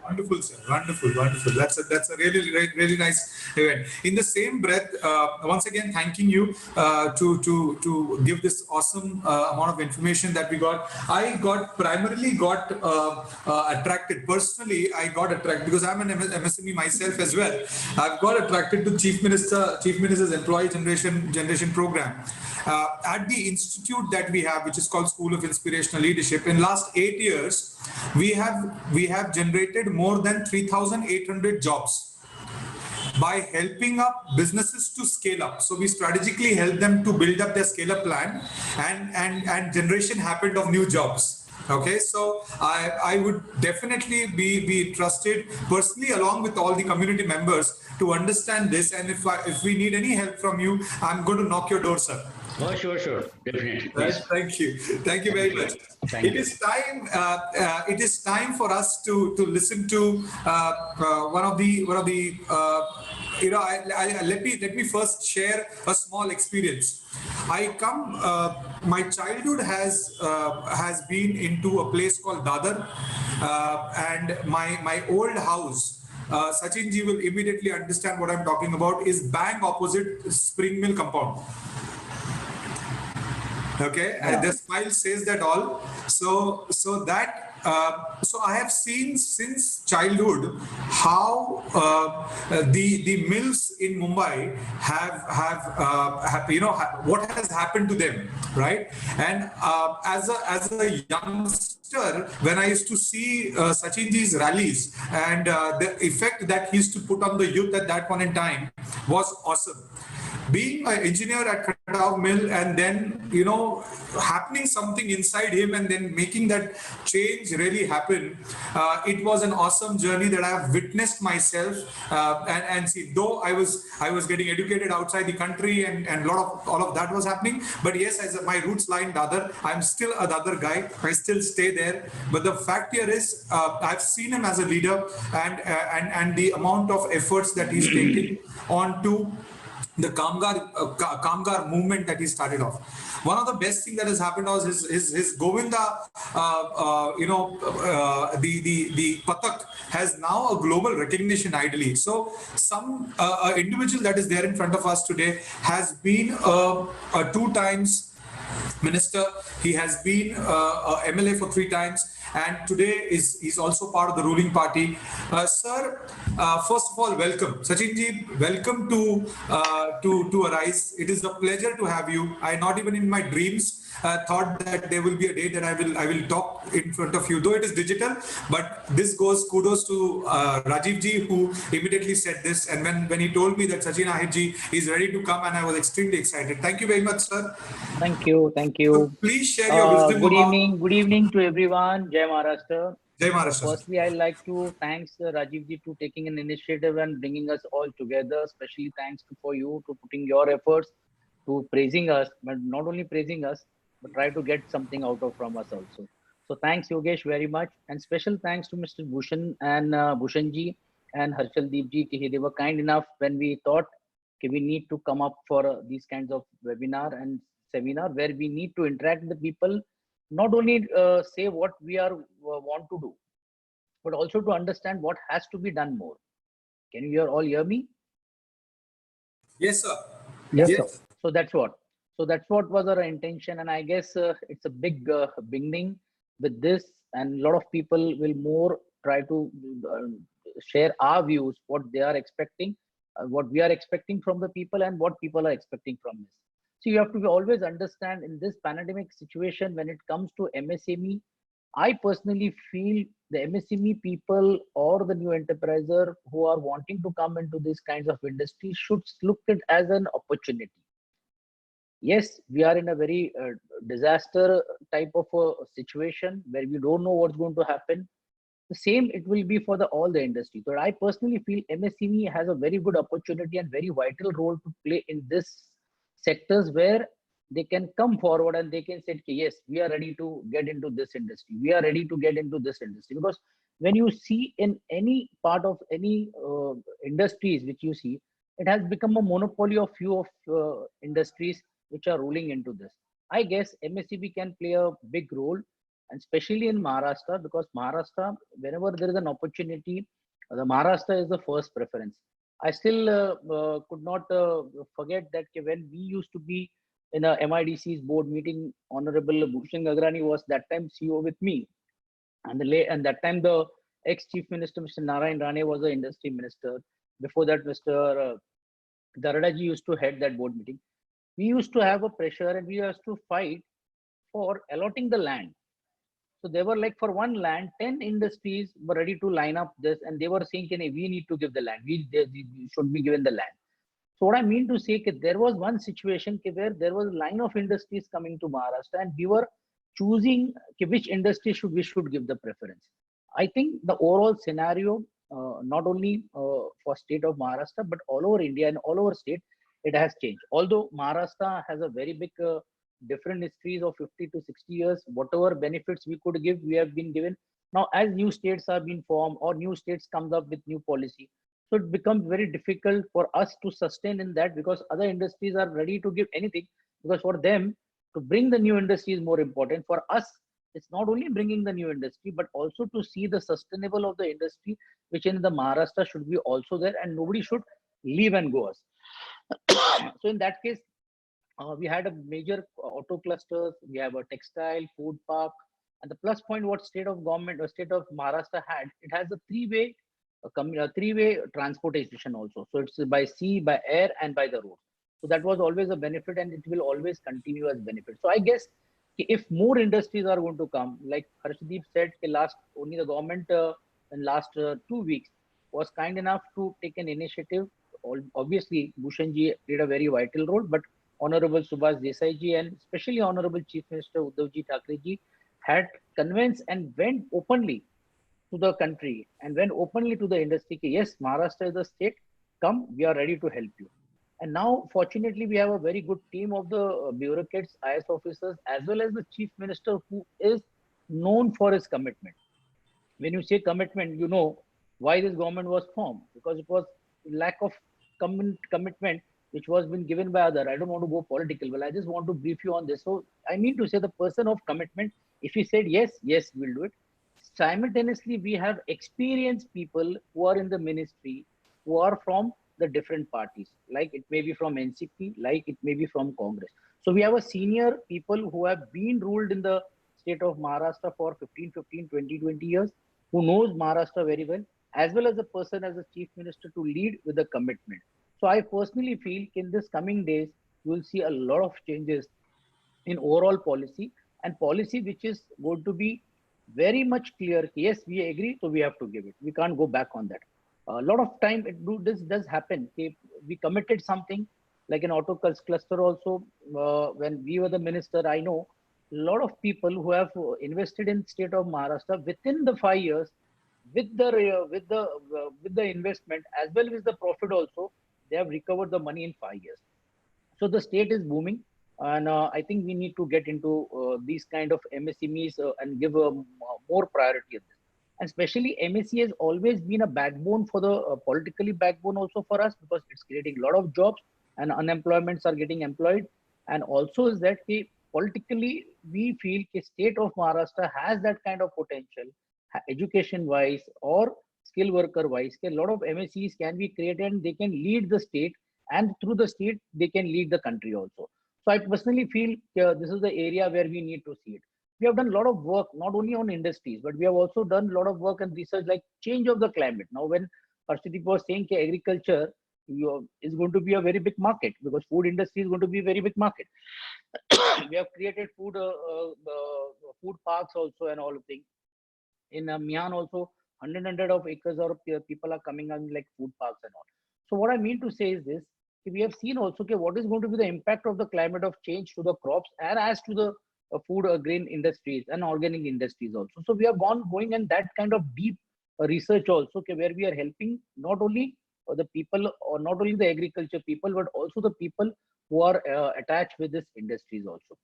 S5: Wonderful, sir. Wonderful. That's a really nice event. In the same breath, once again, thanking you to give this awesome amount of information that we got. I primarily got attracted. Personally, I got attracted because I'm an MSME myself as well. I've got attracted to Chief Minister's Employee Generation Program. At the institute that we have, which is called School of Inspirational Leadership, in last 8 years, we have generated more than 3,800 jobs by helping up businesses to scale up. So we strategically help them to build up their scale up plan, and generation happened of new jobs. Okay, so I would definitely be trusted personally, along with all the community members, to understand this. And if we need any help from you, I'm going to knock your door, sir.
S9: Oh, sure, definitely.
S5: Yes. Thank you very much. It is time for us to listen to one of the let me first share a small experience. My childhood has been into a place called Dadar, and my old house, Sachin ji will immediately understand what I'm talking about, is bang opposite Spring Mill compound. Okay, and the smile says that all. So I have seen since childhood how the mills in Mumbai have what has happened to them, right? And as a youngster, when I used to see Sachin ji's rallies, and the effect that he used to put on the youth at that point in time was awesome. Being an engineer at Khatau Mill, and then happening something inside him, and then making that change really happen, it was an awesome journey that I have witnessed myself, and see, though I was getting educated outside the country, and all of that was happening, but yes, as my roots lie in Dadar, I'm still a Dadar guy. I still stay there. But the fact here is, I've seen him as a leader, and the amount of efforts that he's taking on to the Kamgar movement that he started off. One of the best thing that has happened was his Govinda, the Patak has now a global recognition ideally. So some individual that is there in front of us today has been a 2 times minister. He has been a MLA for 3 times, and today he's also part of the ruling party. Sir, first of all, welcome. Sachinji, welcome to Arise. It is a pleasure to have you. I not even in my dreams thought that there will be a day that I will talk in front of you, though it is digital. But this goes kudos to Rajiv ji, who immediately said this, and when he told me that Sachin Ahir ji is ready to come, and I was extremely excited. Thank you very much, sir.
S6: Thank you. Thank you.
S5: So please share your wisdom
S6: Good
S5: about.
S6: evening. Good evening to everyone. Jai Maharashtra.
S5: Jai Maharashtra.
S6: Firstly, I'd like to thanks Rajiv ji to taking an initiative and bringing us all together. Especially thanks for you to putting your efforts to praising us, but not only praising us, but try to get something out of from us also. So thanks Yogesh very much, and special thanks to Mr. Bhushan and Bhushan ji and Harshal Deep ji. They were kind enough when we thought okay, we need to come up for these kinds of webinar and seminar where we need to interact with the people, not only say what we are want to do, but also to understand what has to be done more. Can you all hear me?
S5: Yes, sir.
S7: Yes,
S5: Yes.
S7: sir.
S6: So that's what. So that's what was our intention, and I guess it's a big beginning with this, and a lot of people will more try to share our views, what they are expecting, what we are expecting from the people, and what people are expecting from this. So you have to always understand in this pandemic situation when it comes to MSME. I personally feel the MSME people or the new enterpriser who are wanting to come into these kinds of industries should look at it as an opportunity. Yes, we are in a very disaster type of a situation where we don't know what's going to happen. The same it will be for all the industry. But I personally feel MSME has a very good opportunity and very vital role to play in this sectors where they can come forward and they can say, yes, we are ready to get into this industry. We are ready to get into this industry. Because when you see in any part of any industries which you see, it has become a monopoly of few of industries which are ruling into this. I guess MSCB can play a big role, and especially in Maharashtra, because Maharashtra, whenever there is an opportunity, the Maharashtra is the first preference. I still could not forget that when we used to be in a MIDC's board meeting, Honorable Bhushan Gagrani was that time CEO with me, and that time the ex-chief minister Mr. Narayan Rane was the industry minister. Before that, Mr. Daradaji used to head that board meeting. We used to have a pressure and we used to fight for allotting the land. So they were like, for one land, 10 industries were ready to line up this, and they were saying, we need to give the land. We should be given the land. So what I mean to say, there was one situation where there was a line of industries coming to Maharashtra, and we were choosing which industry we should give the preference. I think the overall scenario, not only for state of Maharashtra, but all over India and all over state, it has changed. Although Maharashtra has a very big different histories of 50 to 60 years, whatever benefits we could give, we have been given. Now, as new states are being formed or new states comes up with new policy, so it becomes very difficult for us to sustain in that, because other industries are ready to give anything, because for them to bring the new industry is more important. For us, it's not only bringing the new industry, but also to see the sustainable of the industry, which in the Maharashtra should be also there, and nobody should leave and go us. So in that case, we had a major auto clusters, we have a textile, food park, and the plus point what state of government or state of Maharashtra had, it has a three-way transportation also. So it's by sea, by air, and by the road. So that was always a benefit, and it will always continue as benefit. So I guess if more industries are going to come, like Harshdeep said, only the government in last 2 weeks was kind enough to take an initiative. Obviously, Bhushanji played a very vital role, but Honorable Subhash Desai ji and especially Honorable Chief Minister Uddhavji Thackeray ji had convinced and went openly to the country and went openly to the industry. Yes, Maharashtra is the state. Come, we are ready to help you. And now, fortunately, we have a very good team of the bureaucrats, IS officers, as well as the Chief Minister, who is known for his commitment. When you say commitment, you know why this government was formed, because it was lack of commitment which was been given by other. I don't want to go political. Well, I just want to brief you on this. So I mean to say the person of commitment, if he said yes, yes, we'll do it. Simultaneously, we have experienced people who are in the ministry, who are from the different parties, like it may be from NCP, like it may be from Congress. So we have a senior people who have been ruled in the state of Maharashtra for 15, 20 years, who knows Maharashtra very well, as well as a person as a chief minister to lead with a commitment. So I personally feel in this coming days, you will see a lot of changes in overall policy, and policy which is going to be very much clear. Yes, we agree, so we have to give it. We can't go back on that. A lot of time this does happen. We committed something like an auto cluster also. When we were the minister, I know a lot of people who have invested in state of Maharashtra within the 5 years, with the investment as well as the profit also, they have recovered the money in 5 years. So the state is booming, and I think we need to get into these kind of MSMEs and give more priority of this. And especially MSC has always been a backbone for the politically backbone also for us, because it's creating a lot of jobs and unemployments are getting employed. And also is that politically we feel the state of Maharashtra has that kind of potential, education wise or skill worker wise. A lot of MSCs can be created and they can lead the state, and through the state they can lead the country also. So I personally feel this is the area where we need to see it. We have done a lot of work, not only on industries, but we have also done a lot of work and research like change of the climate. Now, when Harshdeep was saying agriculture is going to be a very big market, because food industry is going to be a very big market. We have created food parks also and all of things. In Mihan also, 100 of acres or people are coming on like food parks and all. So what I mean to say is this: we have seen also what is going to be the impact of the climate of change to the crops and as to the food grain industries and organic industries also. So we are going in that kind of deep research also, where we are helping not only the people or not only the agriculture people, but also the people who are attached with this industries also.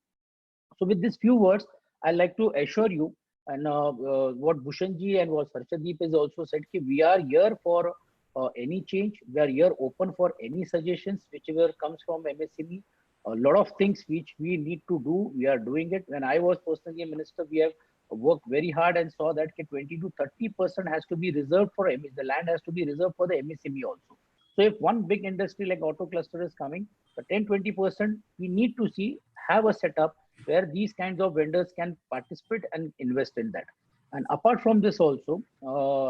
S6: So with these few words, I'd like to assure you, and what Bhushan ji and what Harshdeep has also said, we are here for any change. We are here open for any suggestions, whichever comes from MSME. A lot of things which we need to do, we are doing it. When I was personally a minister, we have worked very hard and saw that 20 to 30% has to be reserved for MSME. The land has to be reserved for the MSME also. So if one big industry like auto cluster is coming, the 10-20% we need to have a setup where these kinds of vendors can participate and invest in that. And apart from this also,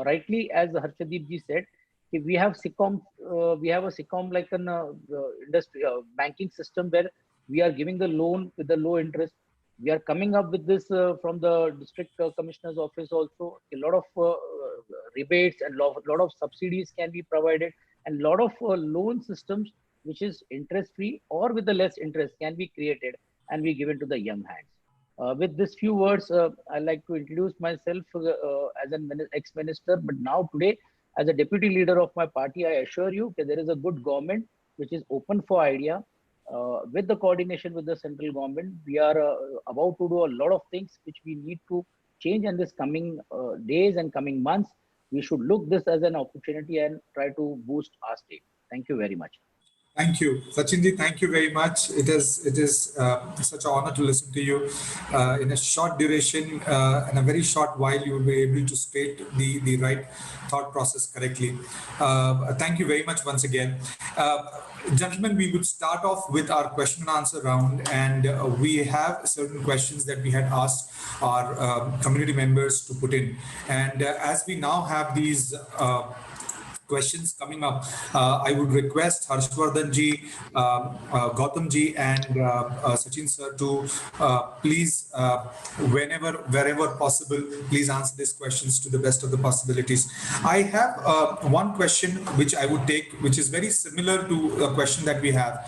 S6: rightly as Harshdeep ji said, we have SICOM, like an industry banking system where we are giving the loan with the low interest. We are coming up with this from the district commissioner's office also. A lot of rebates and lot of subsidies can be provided, and a lot of loan systems which is interest free or with the less interest can be created and be given to the young hands. With these few words, I'd like to introduce myself as an ex-minister, but now today, as a deputy leader of my party, I assure you that there is a good government which is open for idea. With the coordination with the central government, we are about to do a lot of things which we need to change in this coming days and coming months. We should look this as an opportunity and try to boost our state. Thank you very much.
S5: Thank you, Sachinji. Thank you very much. It is such an honor to listen to you. In a short duration, in a very short while, you will be able to state the right thought process correctly. Thank you very much once again. Gentlemen, we would start off with our question and answer round, and we have certain questions that we had asked our community members to put in. And as we now have these questions coming up, I would request Harshvardhan ji, Gautam ji, and Sachin sir to please, wherever possible, please answer these questions to the best of the possibilities. I have one question which I would take, which is very similar to a question that we have.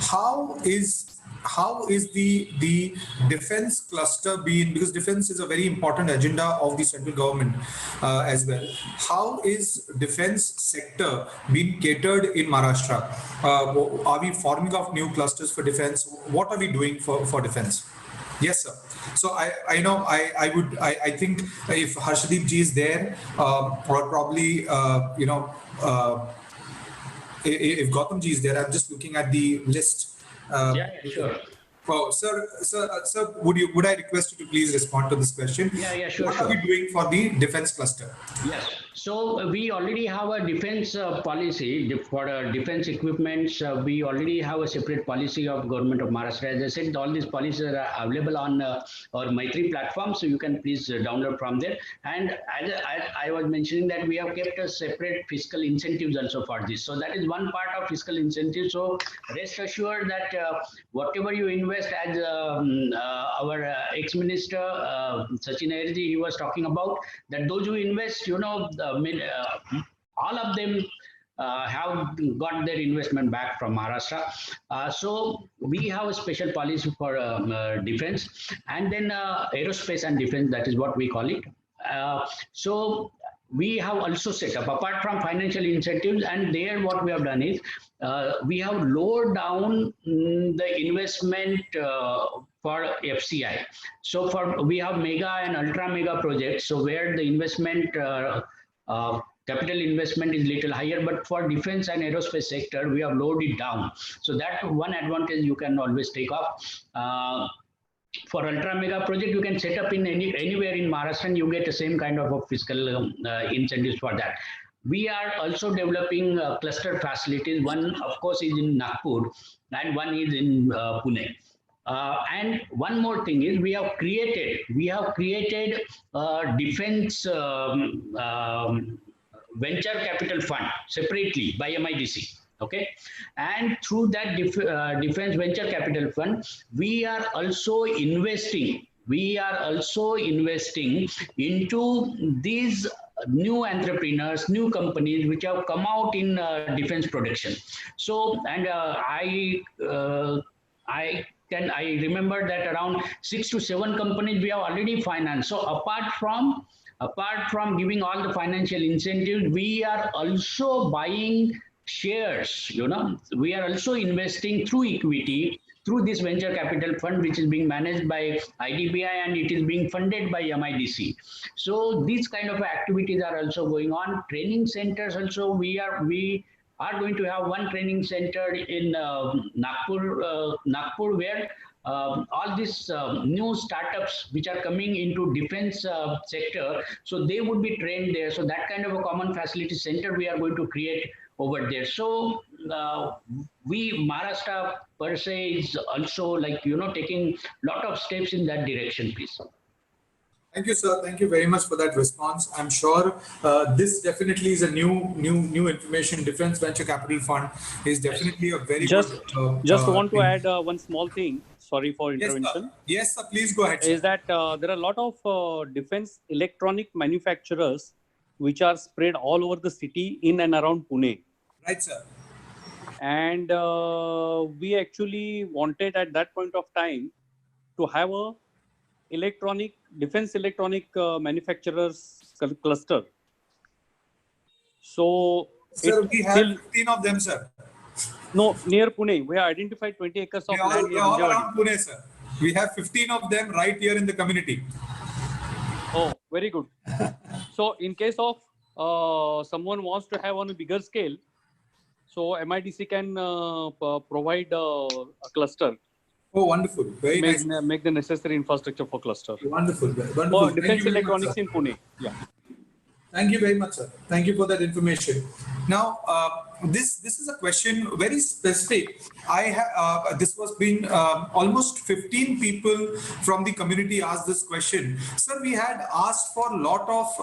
S5: How is the defense cluster being, because defense is a very important agenda of the central government as well. How is defense sector being catered in Maharashtra? Are we forming up new clusters for defense? What are we doing for defense? Yes, sir. So I think if Harshdeep ji is there, or probably if Gautamji is there, I'm just looking at the list.
S9: Yeah, sure.
S5: Oh, sir, would I request you to please respond to this question?
S9: Yeah, sure.
S5: What are we doing for the defense cluster?
S9: Yes. So we already have a defense policy for defense equipments. We already have a separate policy of government of Maharashtra. As I said, all these policies are available on our Maitri platform, so you can please download from there. And as I was mentioning that we have kept a separate fiscal incentives also for this. So that is one part of fiscal incentive. So rest assured that whatever you invest, as our ex-minister Sachin Ayerji, he was talking about, that those who invest, all of them have got their investment back from Maharashtra. So we have a special policy for defense, and then aerospace and defense, that is what we call it. So we have also set up, apart from financial incentives, and there what we have done is we have lowered down the investment for FCI. So we have mega and ultra mega projects, so where the investment capital investment is little higher, but for defense and aerospace sector we have lowered it down. So that one advantage you can always take off. For ultra mega project, you can set up in anywhere in Maharashtra and you get the same kind of fiscal incentives for that. We are also developing cluster facilities. One, of course, is in Nagpur and one is in Pune. And one more thing is we have created defense venture capital fund separately by MIDC. Okay, and through that defense venture capital fund, we are also investing into these new entrepreneurs, new companies which have come out in defense production. So, and I remember that around 6 to 7 companies we have already financed. So apart from giving all the financial incentives, we are also buying shares. We are also investing through equity through this venture capital fund, which is being managed by IDBI and it is being funded by MIDC. So these kind of activities are also going on. Training centers also, we are going to have one training center in Nagpur where all these new startups which are coming into defense sector, so they would be trained there. So that kind of a common facility center we are going to create over there. So Maharashtra per se is also taking lot of steps in that direction, please.
S5: Thank you, sir. Thank you very much for that response. I'm sure this definitely is a new information. Defense Venture Capital Fund is definitely a very
S10: just want to
S5: thing.
S10: add one small thing. Sorry for intervention.
S5: Yes, sir. Please go ahead, sir.
S10: Is that there are a lot of defense electronic manufacturers which are spread all over the city in and around Pune.
S5: Right, sir.
S10: And we actually wanted at that point of time to have a defense electronic manufacturers cluster. So,
S5: sir, we have 15 of them, sir.
S10: No, near Pune, we have identified 20 acres of land.
S5: We are all around Pune, sir. We have 15 of them right here in the community.
S10: Oh, very good. So, in case of someone wants to have on a bigger scale, so MIDC can provide a cluster.
S5: Oh, wonderful. Very nice.
S10: Make the necessary infrastructure for cluster.
S5: Wonderful. Wonderful.
S10: For defense electronics in Pune. Yeah.
S5: Thank you very much, sir. Thank you for that information. Now, this is a question very specific. This was being almost 15 people from the community asked this question. Sir, we had asked for a lot of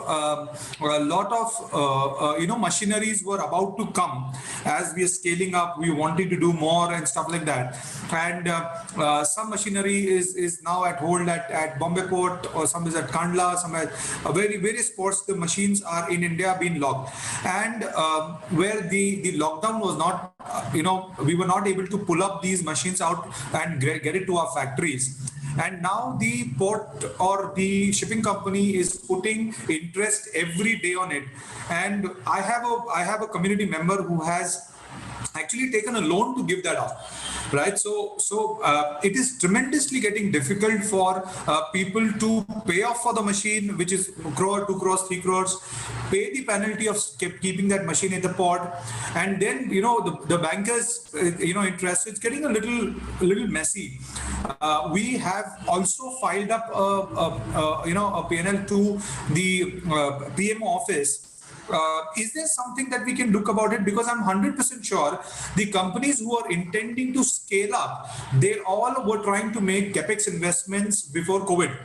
S5: machineries were about to come as we are scaling up. We wanted to do more and stuff like that. And some machinery is now at hold at Bombay Port, or some is at Kandla, some at various ports. The machines are in India being locked, and where the lockdown was not, we were not able to pull up these machines out and get it to our factories. And now the port or the shipping company is putting interest every day on it. And I have a community member who has actually taken a loan to give that up, right? So it is tremendously getting difficult for people to pay off for the machine, which is 1 crore, 2 crores, 3 crores. pay the penalty of keeping that machine in the port, and then the bankers interest. It's getting a little messy. We have also filed up a PNL to the PM office. Is there something that we can look about it? Because I'm 100% sure the companies who are intending to scale up, they all were trying to make capex investments before COVID.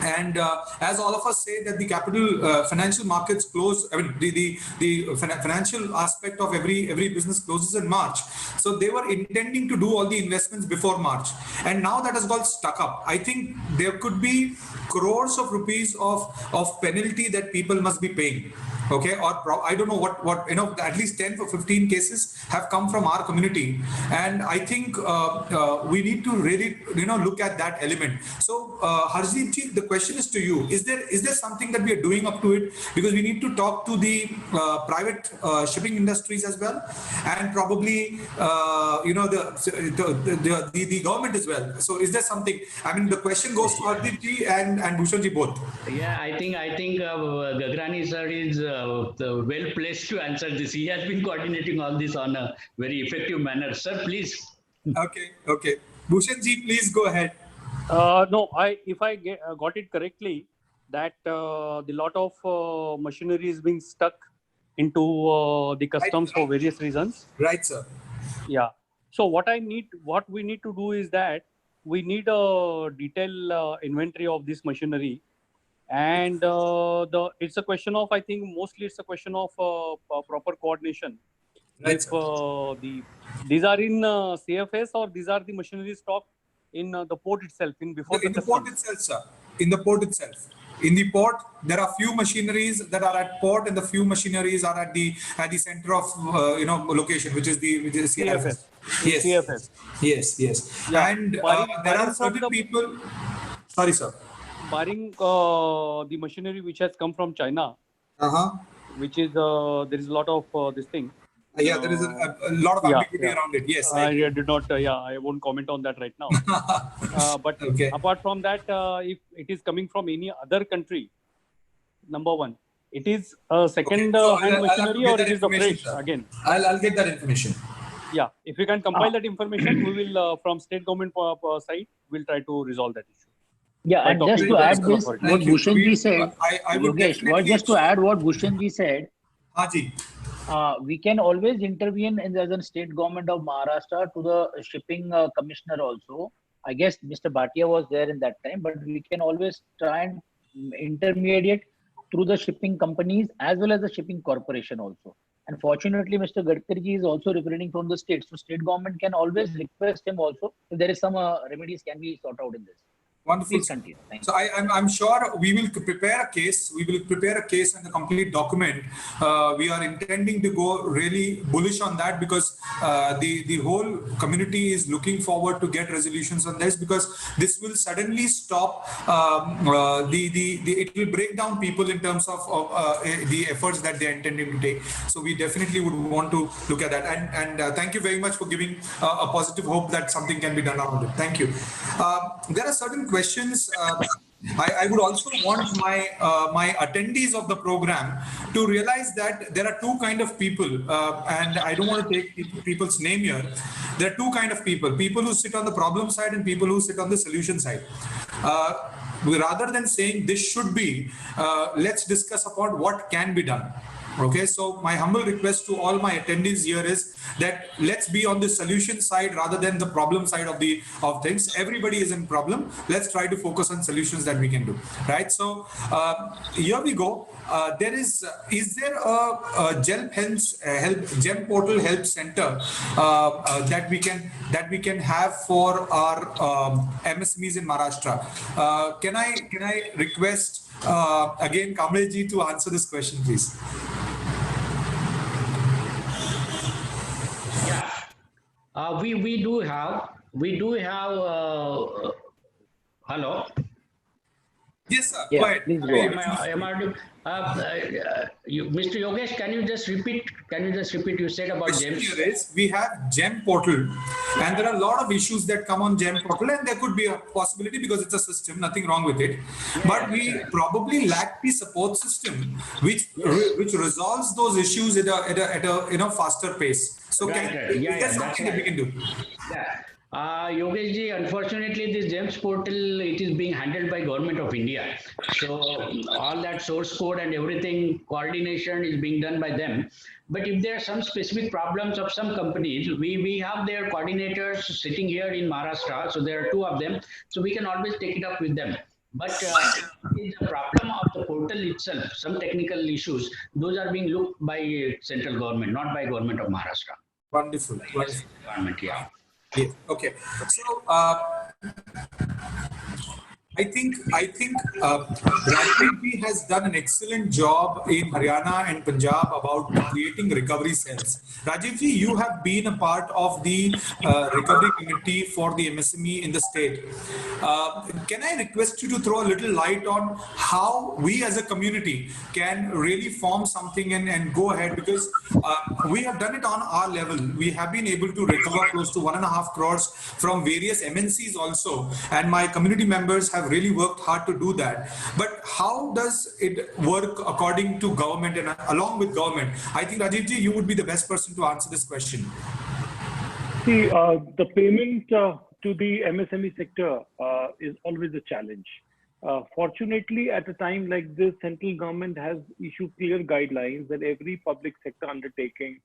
S5: And as all of us say that the capital financial markets close, I mean the financial aspect of every business closes in March. So they were intending to do all the investments before March, and now that has got stuck up. I think there could be crores of rupees of penalty that people must be paying. Okay, or I don't know what at least 10 or 15 cases have come from our community, and I think we need to really look at that element. So Harjeet ji, the question is to you: is there something that we are doing up to it? Because we need to talk to the private shipping industries as well, and probably the government as well. So is there something? I mean, the question goes to Harjeet ji and Bhushan ji both.
S9: Yeah, I think Gagrani sir is well placed to answer this. He has been coordinating all this on a very effective manner. Sir, please.
S5: Okay. Bhushan ji, please go ahead.
S10: No, if I got it correctly, that the lot of machinery is being stuck into the customs for various reasons.
S5: Right, sir.
S10: Yeah. So what we need to do is that we need a detailed inventory of this machinery. And it's a question of, I think mostly it's a question of proper coordination.
S5: Right,
S10: if these are in CFS, or these are the machinery stock in the port itself, in the
S5: port itself, sir. In the port itself. In the port, there are few machineries that are at port, and the few machineries are at the center of location, which is CFS. Yes.
S10: CFS.
S5: Yes.
S10: Yeah.
S5: And there are certain people. Sorry, sir.
S10: Barring the machinery which has come from China, which is there is a lot of this thing.
S5: Yeah, there is a lot of ambiguity around it. Yes,
S10: I did not. I won't comment on that right now. But apart from that, if it is coming from any other country, number one, it is a second-hand machinery, or it is a fresh again.
S5: I'll get that information.
S10: Yeah, if you can compile that information, we will from state government side, we'll try to resolve that issue.
S6: Yeah, and just to add this, what Bhushan ji said, Yogesh, just to add what Bhushan ji said, we can always intervene as a state government of Maharashtra to the shipping commissioner also. I guess Mr. Bhatia was there in that time, but we can always try and intermediate through the shipping companies as well as the shipping corporation also. And fortunately, Mr. Gadkari ji is also representing from the state. So state government can always request him also if there is some remedies can be sought out in this.
S5: Wonderful. So I'm sure we will prepare a case. We will prepare a case and a complete document. We are intending to go really bullish on that, because the whole community is looking forward to get resolutions on this, because this will suddenly stop it will break down people in terms of the efforts that they are intending to take. So we definitely would want to look at that. And thank you very much for giving a positive hope that something can be done around it. Thank you. There are certain questions. I would also want my attendees of the program to realize that there are two kind of people, and I don't want to take people's name here. There are two kind of people who sit on the problem side and people who sit on the solution side. Rather than saying this should be, let's discuss about what can be done. Okay, so my humble request to all my attendees here is that let's be on the solution side rather than the problem side of things. Everybody is in problem. Let's try to focus on solutions that we can do. Right. So here we go. Is there a GEM portal help center that we can have for our MSMEs in Maharashtra? Can I request again Kamlesh ji to answer this question, please?
S9: We do have hello.
S5: Yes, sir.
S6: Yeah,
S5: Go ahead.
S6: please go
S5: Very
S6: on.
S9: Am I audible? Mr. Yogesh, can you just repeat? Can you just repeat? You said about
S5: Question
S9: GEMS.
S5: here is, we have GEM portal, and there are a lot of issues that come on GEM portal, and there could be a possibility because it's a system, nothing wrong with it. But we probably lack the support system which resolves those issues at a faster pace. So
S9: Right, right.
S5: is
S9: Yeah,
S5: there
S9: yeah, that's
S5: something that we
S9: right.
S5: can do?
S9: Yeah. Yogesh ji, unfortunately, this GEMS portal, it is being handled by Government of India. So all that source code and everything, coordination is being done by them. But if there are some specific problems of some companies, we have their coordinators sitting here in Maharashtra. So there are two of them. So we can always take it up with them. But the problem of the portal itself, some technical issues, those are being looked by central government, not by Government of Maharashtra.
S5: Wonderful.
S9: Yes, government, yeah.
S5: Yeah. Okay. So I think Rajiv ji has done an excellent job in Haryana and Punjab about creating recovery cells. Rajiv ji, you have been a part of the recovery committee for the MSME in the state. Can I request you to throw a little light on how we as a community can really form something and go ahead, because we have done it on our level. We have been able to recover close to 1.5 crores from various MNCs also, and my community members have really worked hard to do that. But how does it work according to government and along with government? I think Rajiv ji, you would be the best person to answer this question.
S11: See, the payment to the MSME sector is always a challenge. Fortunately, at a time like this, central government has issued clear guidelines that every public sector undertaking,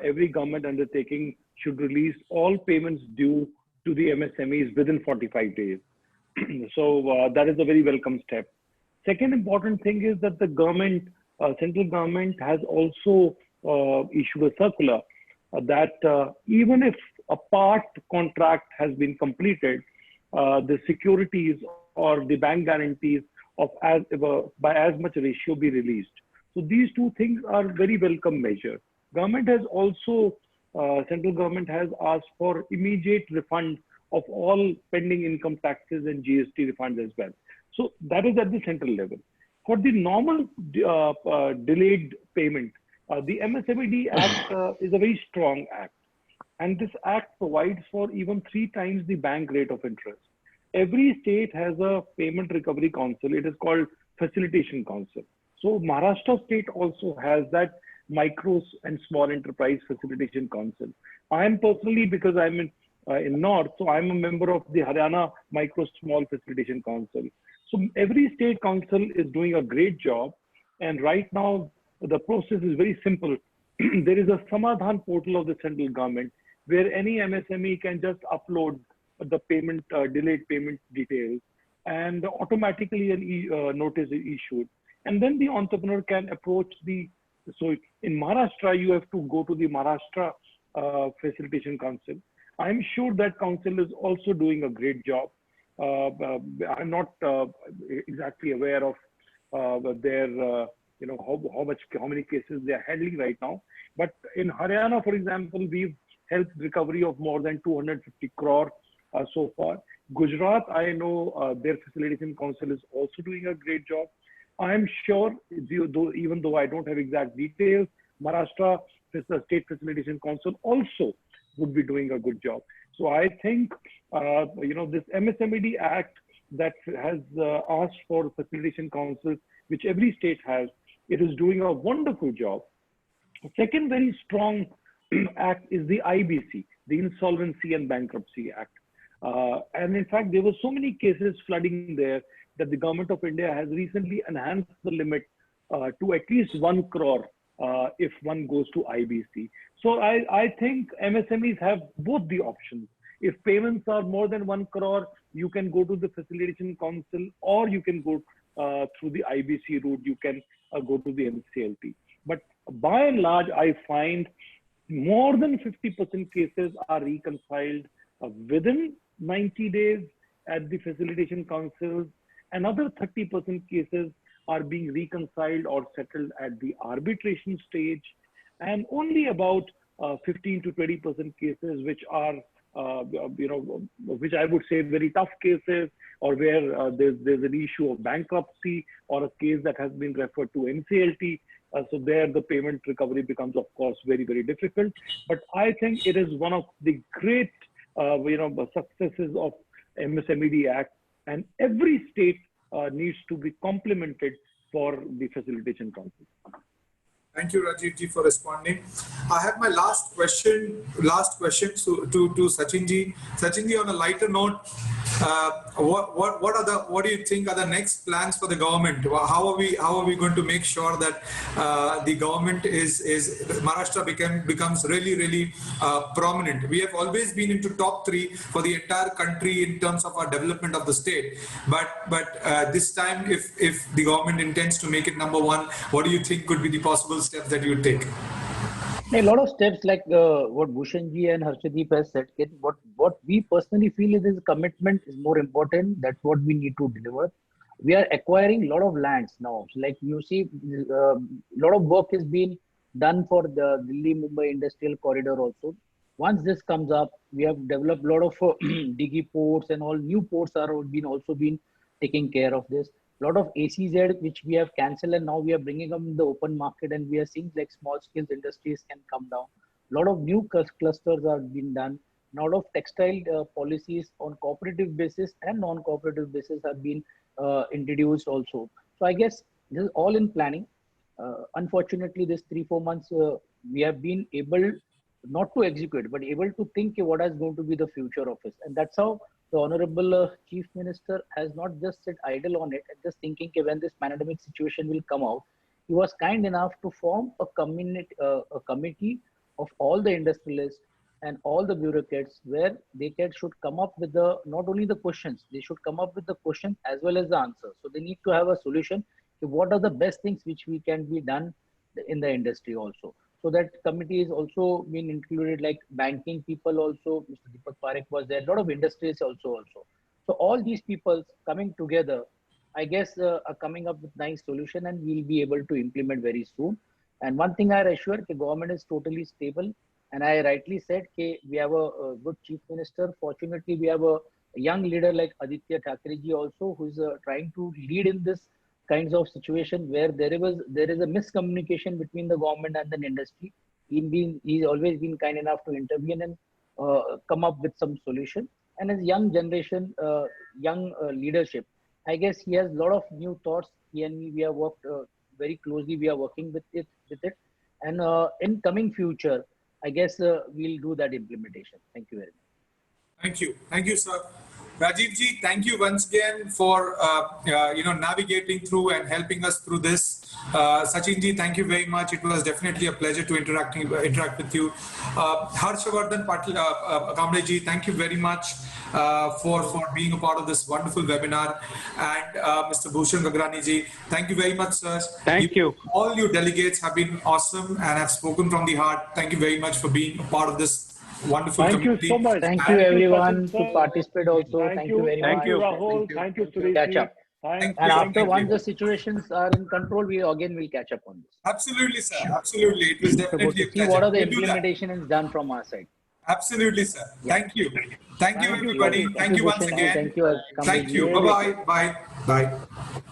S11: every government undertaking should release all payments due to the MSMEs within 45 days. So that is a very welcome step. Second important thing is that the government, central government has also issued a circular that even if a part contract has been completed, the securities or the bank guarantees of by as much ratio be released. So these two things are very welcome measures. Government has also, central government has asked for immediate refund of all pending income taxes and GST refunds as well. So that is at the central level. For the normal delayed payment, the MSMED Act is a very strong act. And this act provides for even 3 times the bank rate of interest. Every state has a payment recovery council. It is called facilitation council. So Maharashtra state also has that micro and small enterprise facilitation council. I am personally, because I'm in North, so I'm a member of the Haryana Micro Small Facilitation Council. So every state council is doing a great job. And right now, the process is very simple. There is a Samadhan portal of the central government where any MSME can just upload the payment, delayed payment details, and automatically a notice is issued. And then the entrepreneur can approach the, so in Maharashtra, you have to go to the Maharashtra Facilitation Council. I'm sure that council is also doing a great job. I'm not exactly aware of their, how many cases they are handling right now. But in Haryana, for example, we've helped recovery of more than 250 crore so far. Gujarat, I know their facilitation council is also doing a great job. I'm sure, even though I don't have exact details, Maharashtra State Facilitation Council also would be doing a good job. So I think, this MSMED Act that has asked for facilitation councils, which every state has, it is doing a wonderful job. Second very strong act is the IBC, the Insolvency and Bankruptcy Act. And in fact, there were so many cases flooding there that the government of India has recently enhanced the limit to at least 1 crore if one goes to IBC. So I think MSMEs have both the options. If payments are more than 1 crore, you can go to the Facilitation Council, or you can go through the IBC route, you can go to the NCLT. But by and large, I find more than 50% cases are reconciled within 90 days at the Facilitation Councils. Another 30% cases are being reconciled or settled at the arbitration stage, and only about 15 to 20% cases which are, which I would say very tough cases, or where there's an issue of bankruptcy or a case that has been referred to NCLT. So there the payment recovery becomes, of course, very, very difficult. But I think it is one of the great, successes of MSMED Act, and every state needs to be complimented for the facilitation council.
S5: Thank you, Rajiv ji, for responding. I have my last question to Sachin ji. Sachin ji, on a lighter note, what do you think are the next plans for the government? How are we going to make sure that the government Maharashtra becomes really prominent? We have always been into top 3 for the entire country in terms of our development of the state. But this time, if the government intends to make it number 1, what do you think could be the possible steps that you would take?
S6: A lot of steps like what Bhushan ji and Harshdeep has said. What we personally feel is commitment is more important. That's what we need to deliver. We are acquiring a lot of lands now. So like you see, a lot of work is being done for the Delhi-Mumbai industrial corridor also. Once this comes up, we have developed a lot of diggy ports, and all new ports are also been taking care of this. A lot of ACZ which we have cancelled, and now we are bringing them in the open market, and we are seeing like small scale industries can come down. A lot of new clusters are being done. A lot of textile policies on cooperative basis and non-cooperative basis have been introduced also. So I guess this is all in planning. Unfortunately, this 3-4 months we have been able not to execute, but able to think what is going to be the future of it, and that's how the Honorable Chief Minister has not just sit idle on it and just thinking when this pandemic situation will come out. He was kind enough to form a committee of all the industrialists and all the bureaucrats, where they should come up with not only the questions, they should come up with the questions as well as the answers. So they need to have a solution to what are the best things which we can be done in the industry also. So that committee is also been included, like banking people also. Mr. Deepak Parekh was there. A lot of industries also. So all these people coming together, I guess, are coming up with nice solution, and we'll be able to implement very soon. And one thing I assure, the government is totally stable. And I rightly said, we have a good chief minister. Fortunately, we have a young leader like Aditya Thackerji also, who is trying to lead in this kinds of situation where there is a miscommunication between the government and the industry. He's always been kind enough to intervene and come up with some solution. And as young generation, young leadership, I guess he has a lot of new thoughts. He and me, we have worked very closely. We are working with it, and in coming future, I guess we'll do that implementation. Thank you very much.
S5: Thank you, sir. Rajiv ji, thank you once again for navigating through and helping us through this. Sachin ji, thank you very much. It was definitely a pleasure to interact with you. Harshavardhan Kamble ji, thank you very much for being a part of this wonderful webinar. And Mr. Bhushan Gagrani ji, thank you very much, sir.
S10: Thank you.
S5: All you delegates have been awesome and have spoken from the heart. Thank you very much for being a part of this wonderful community.
S11: Thank you so much.
S6: Thank you everyone to participate also. Thank you very much.
S11: Thank you, Rahul. Thank you, Suresh.
S6: Catch up.
S11: And
S6: after once the situations are in control, we will catch up on this.
S5: Absolutely, sir. Absolutely. It was definitely a
S6: see
S5: pleasure.
S6: what are the implementation is done from our side.
S5: Absolutely, sir. Thank you. Thank you, everybody. Thank you once again.
S6: Thank you.
S5: Thank you. Bye-bye. Bye.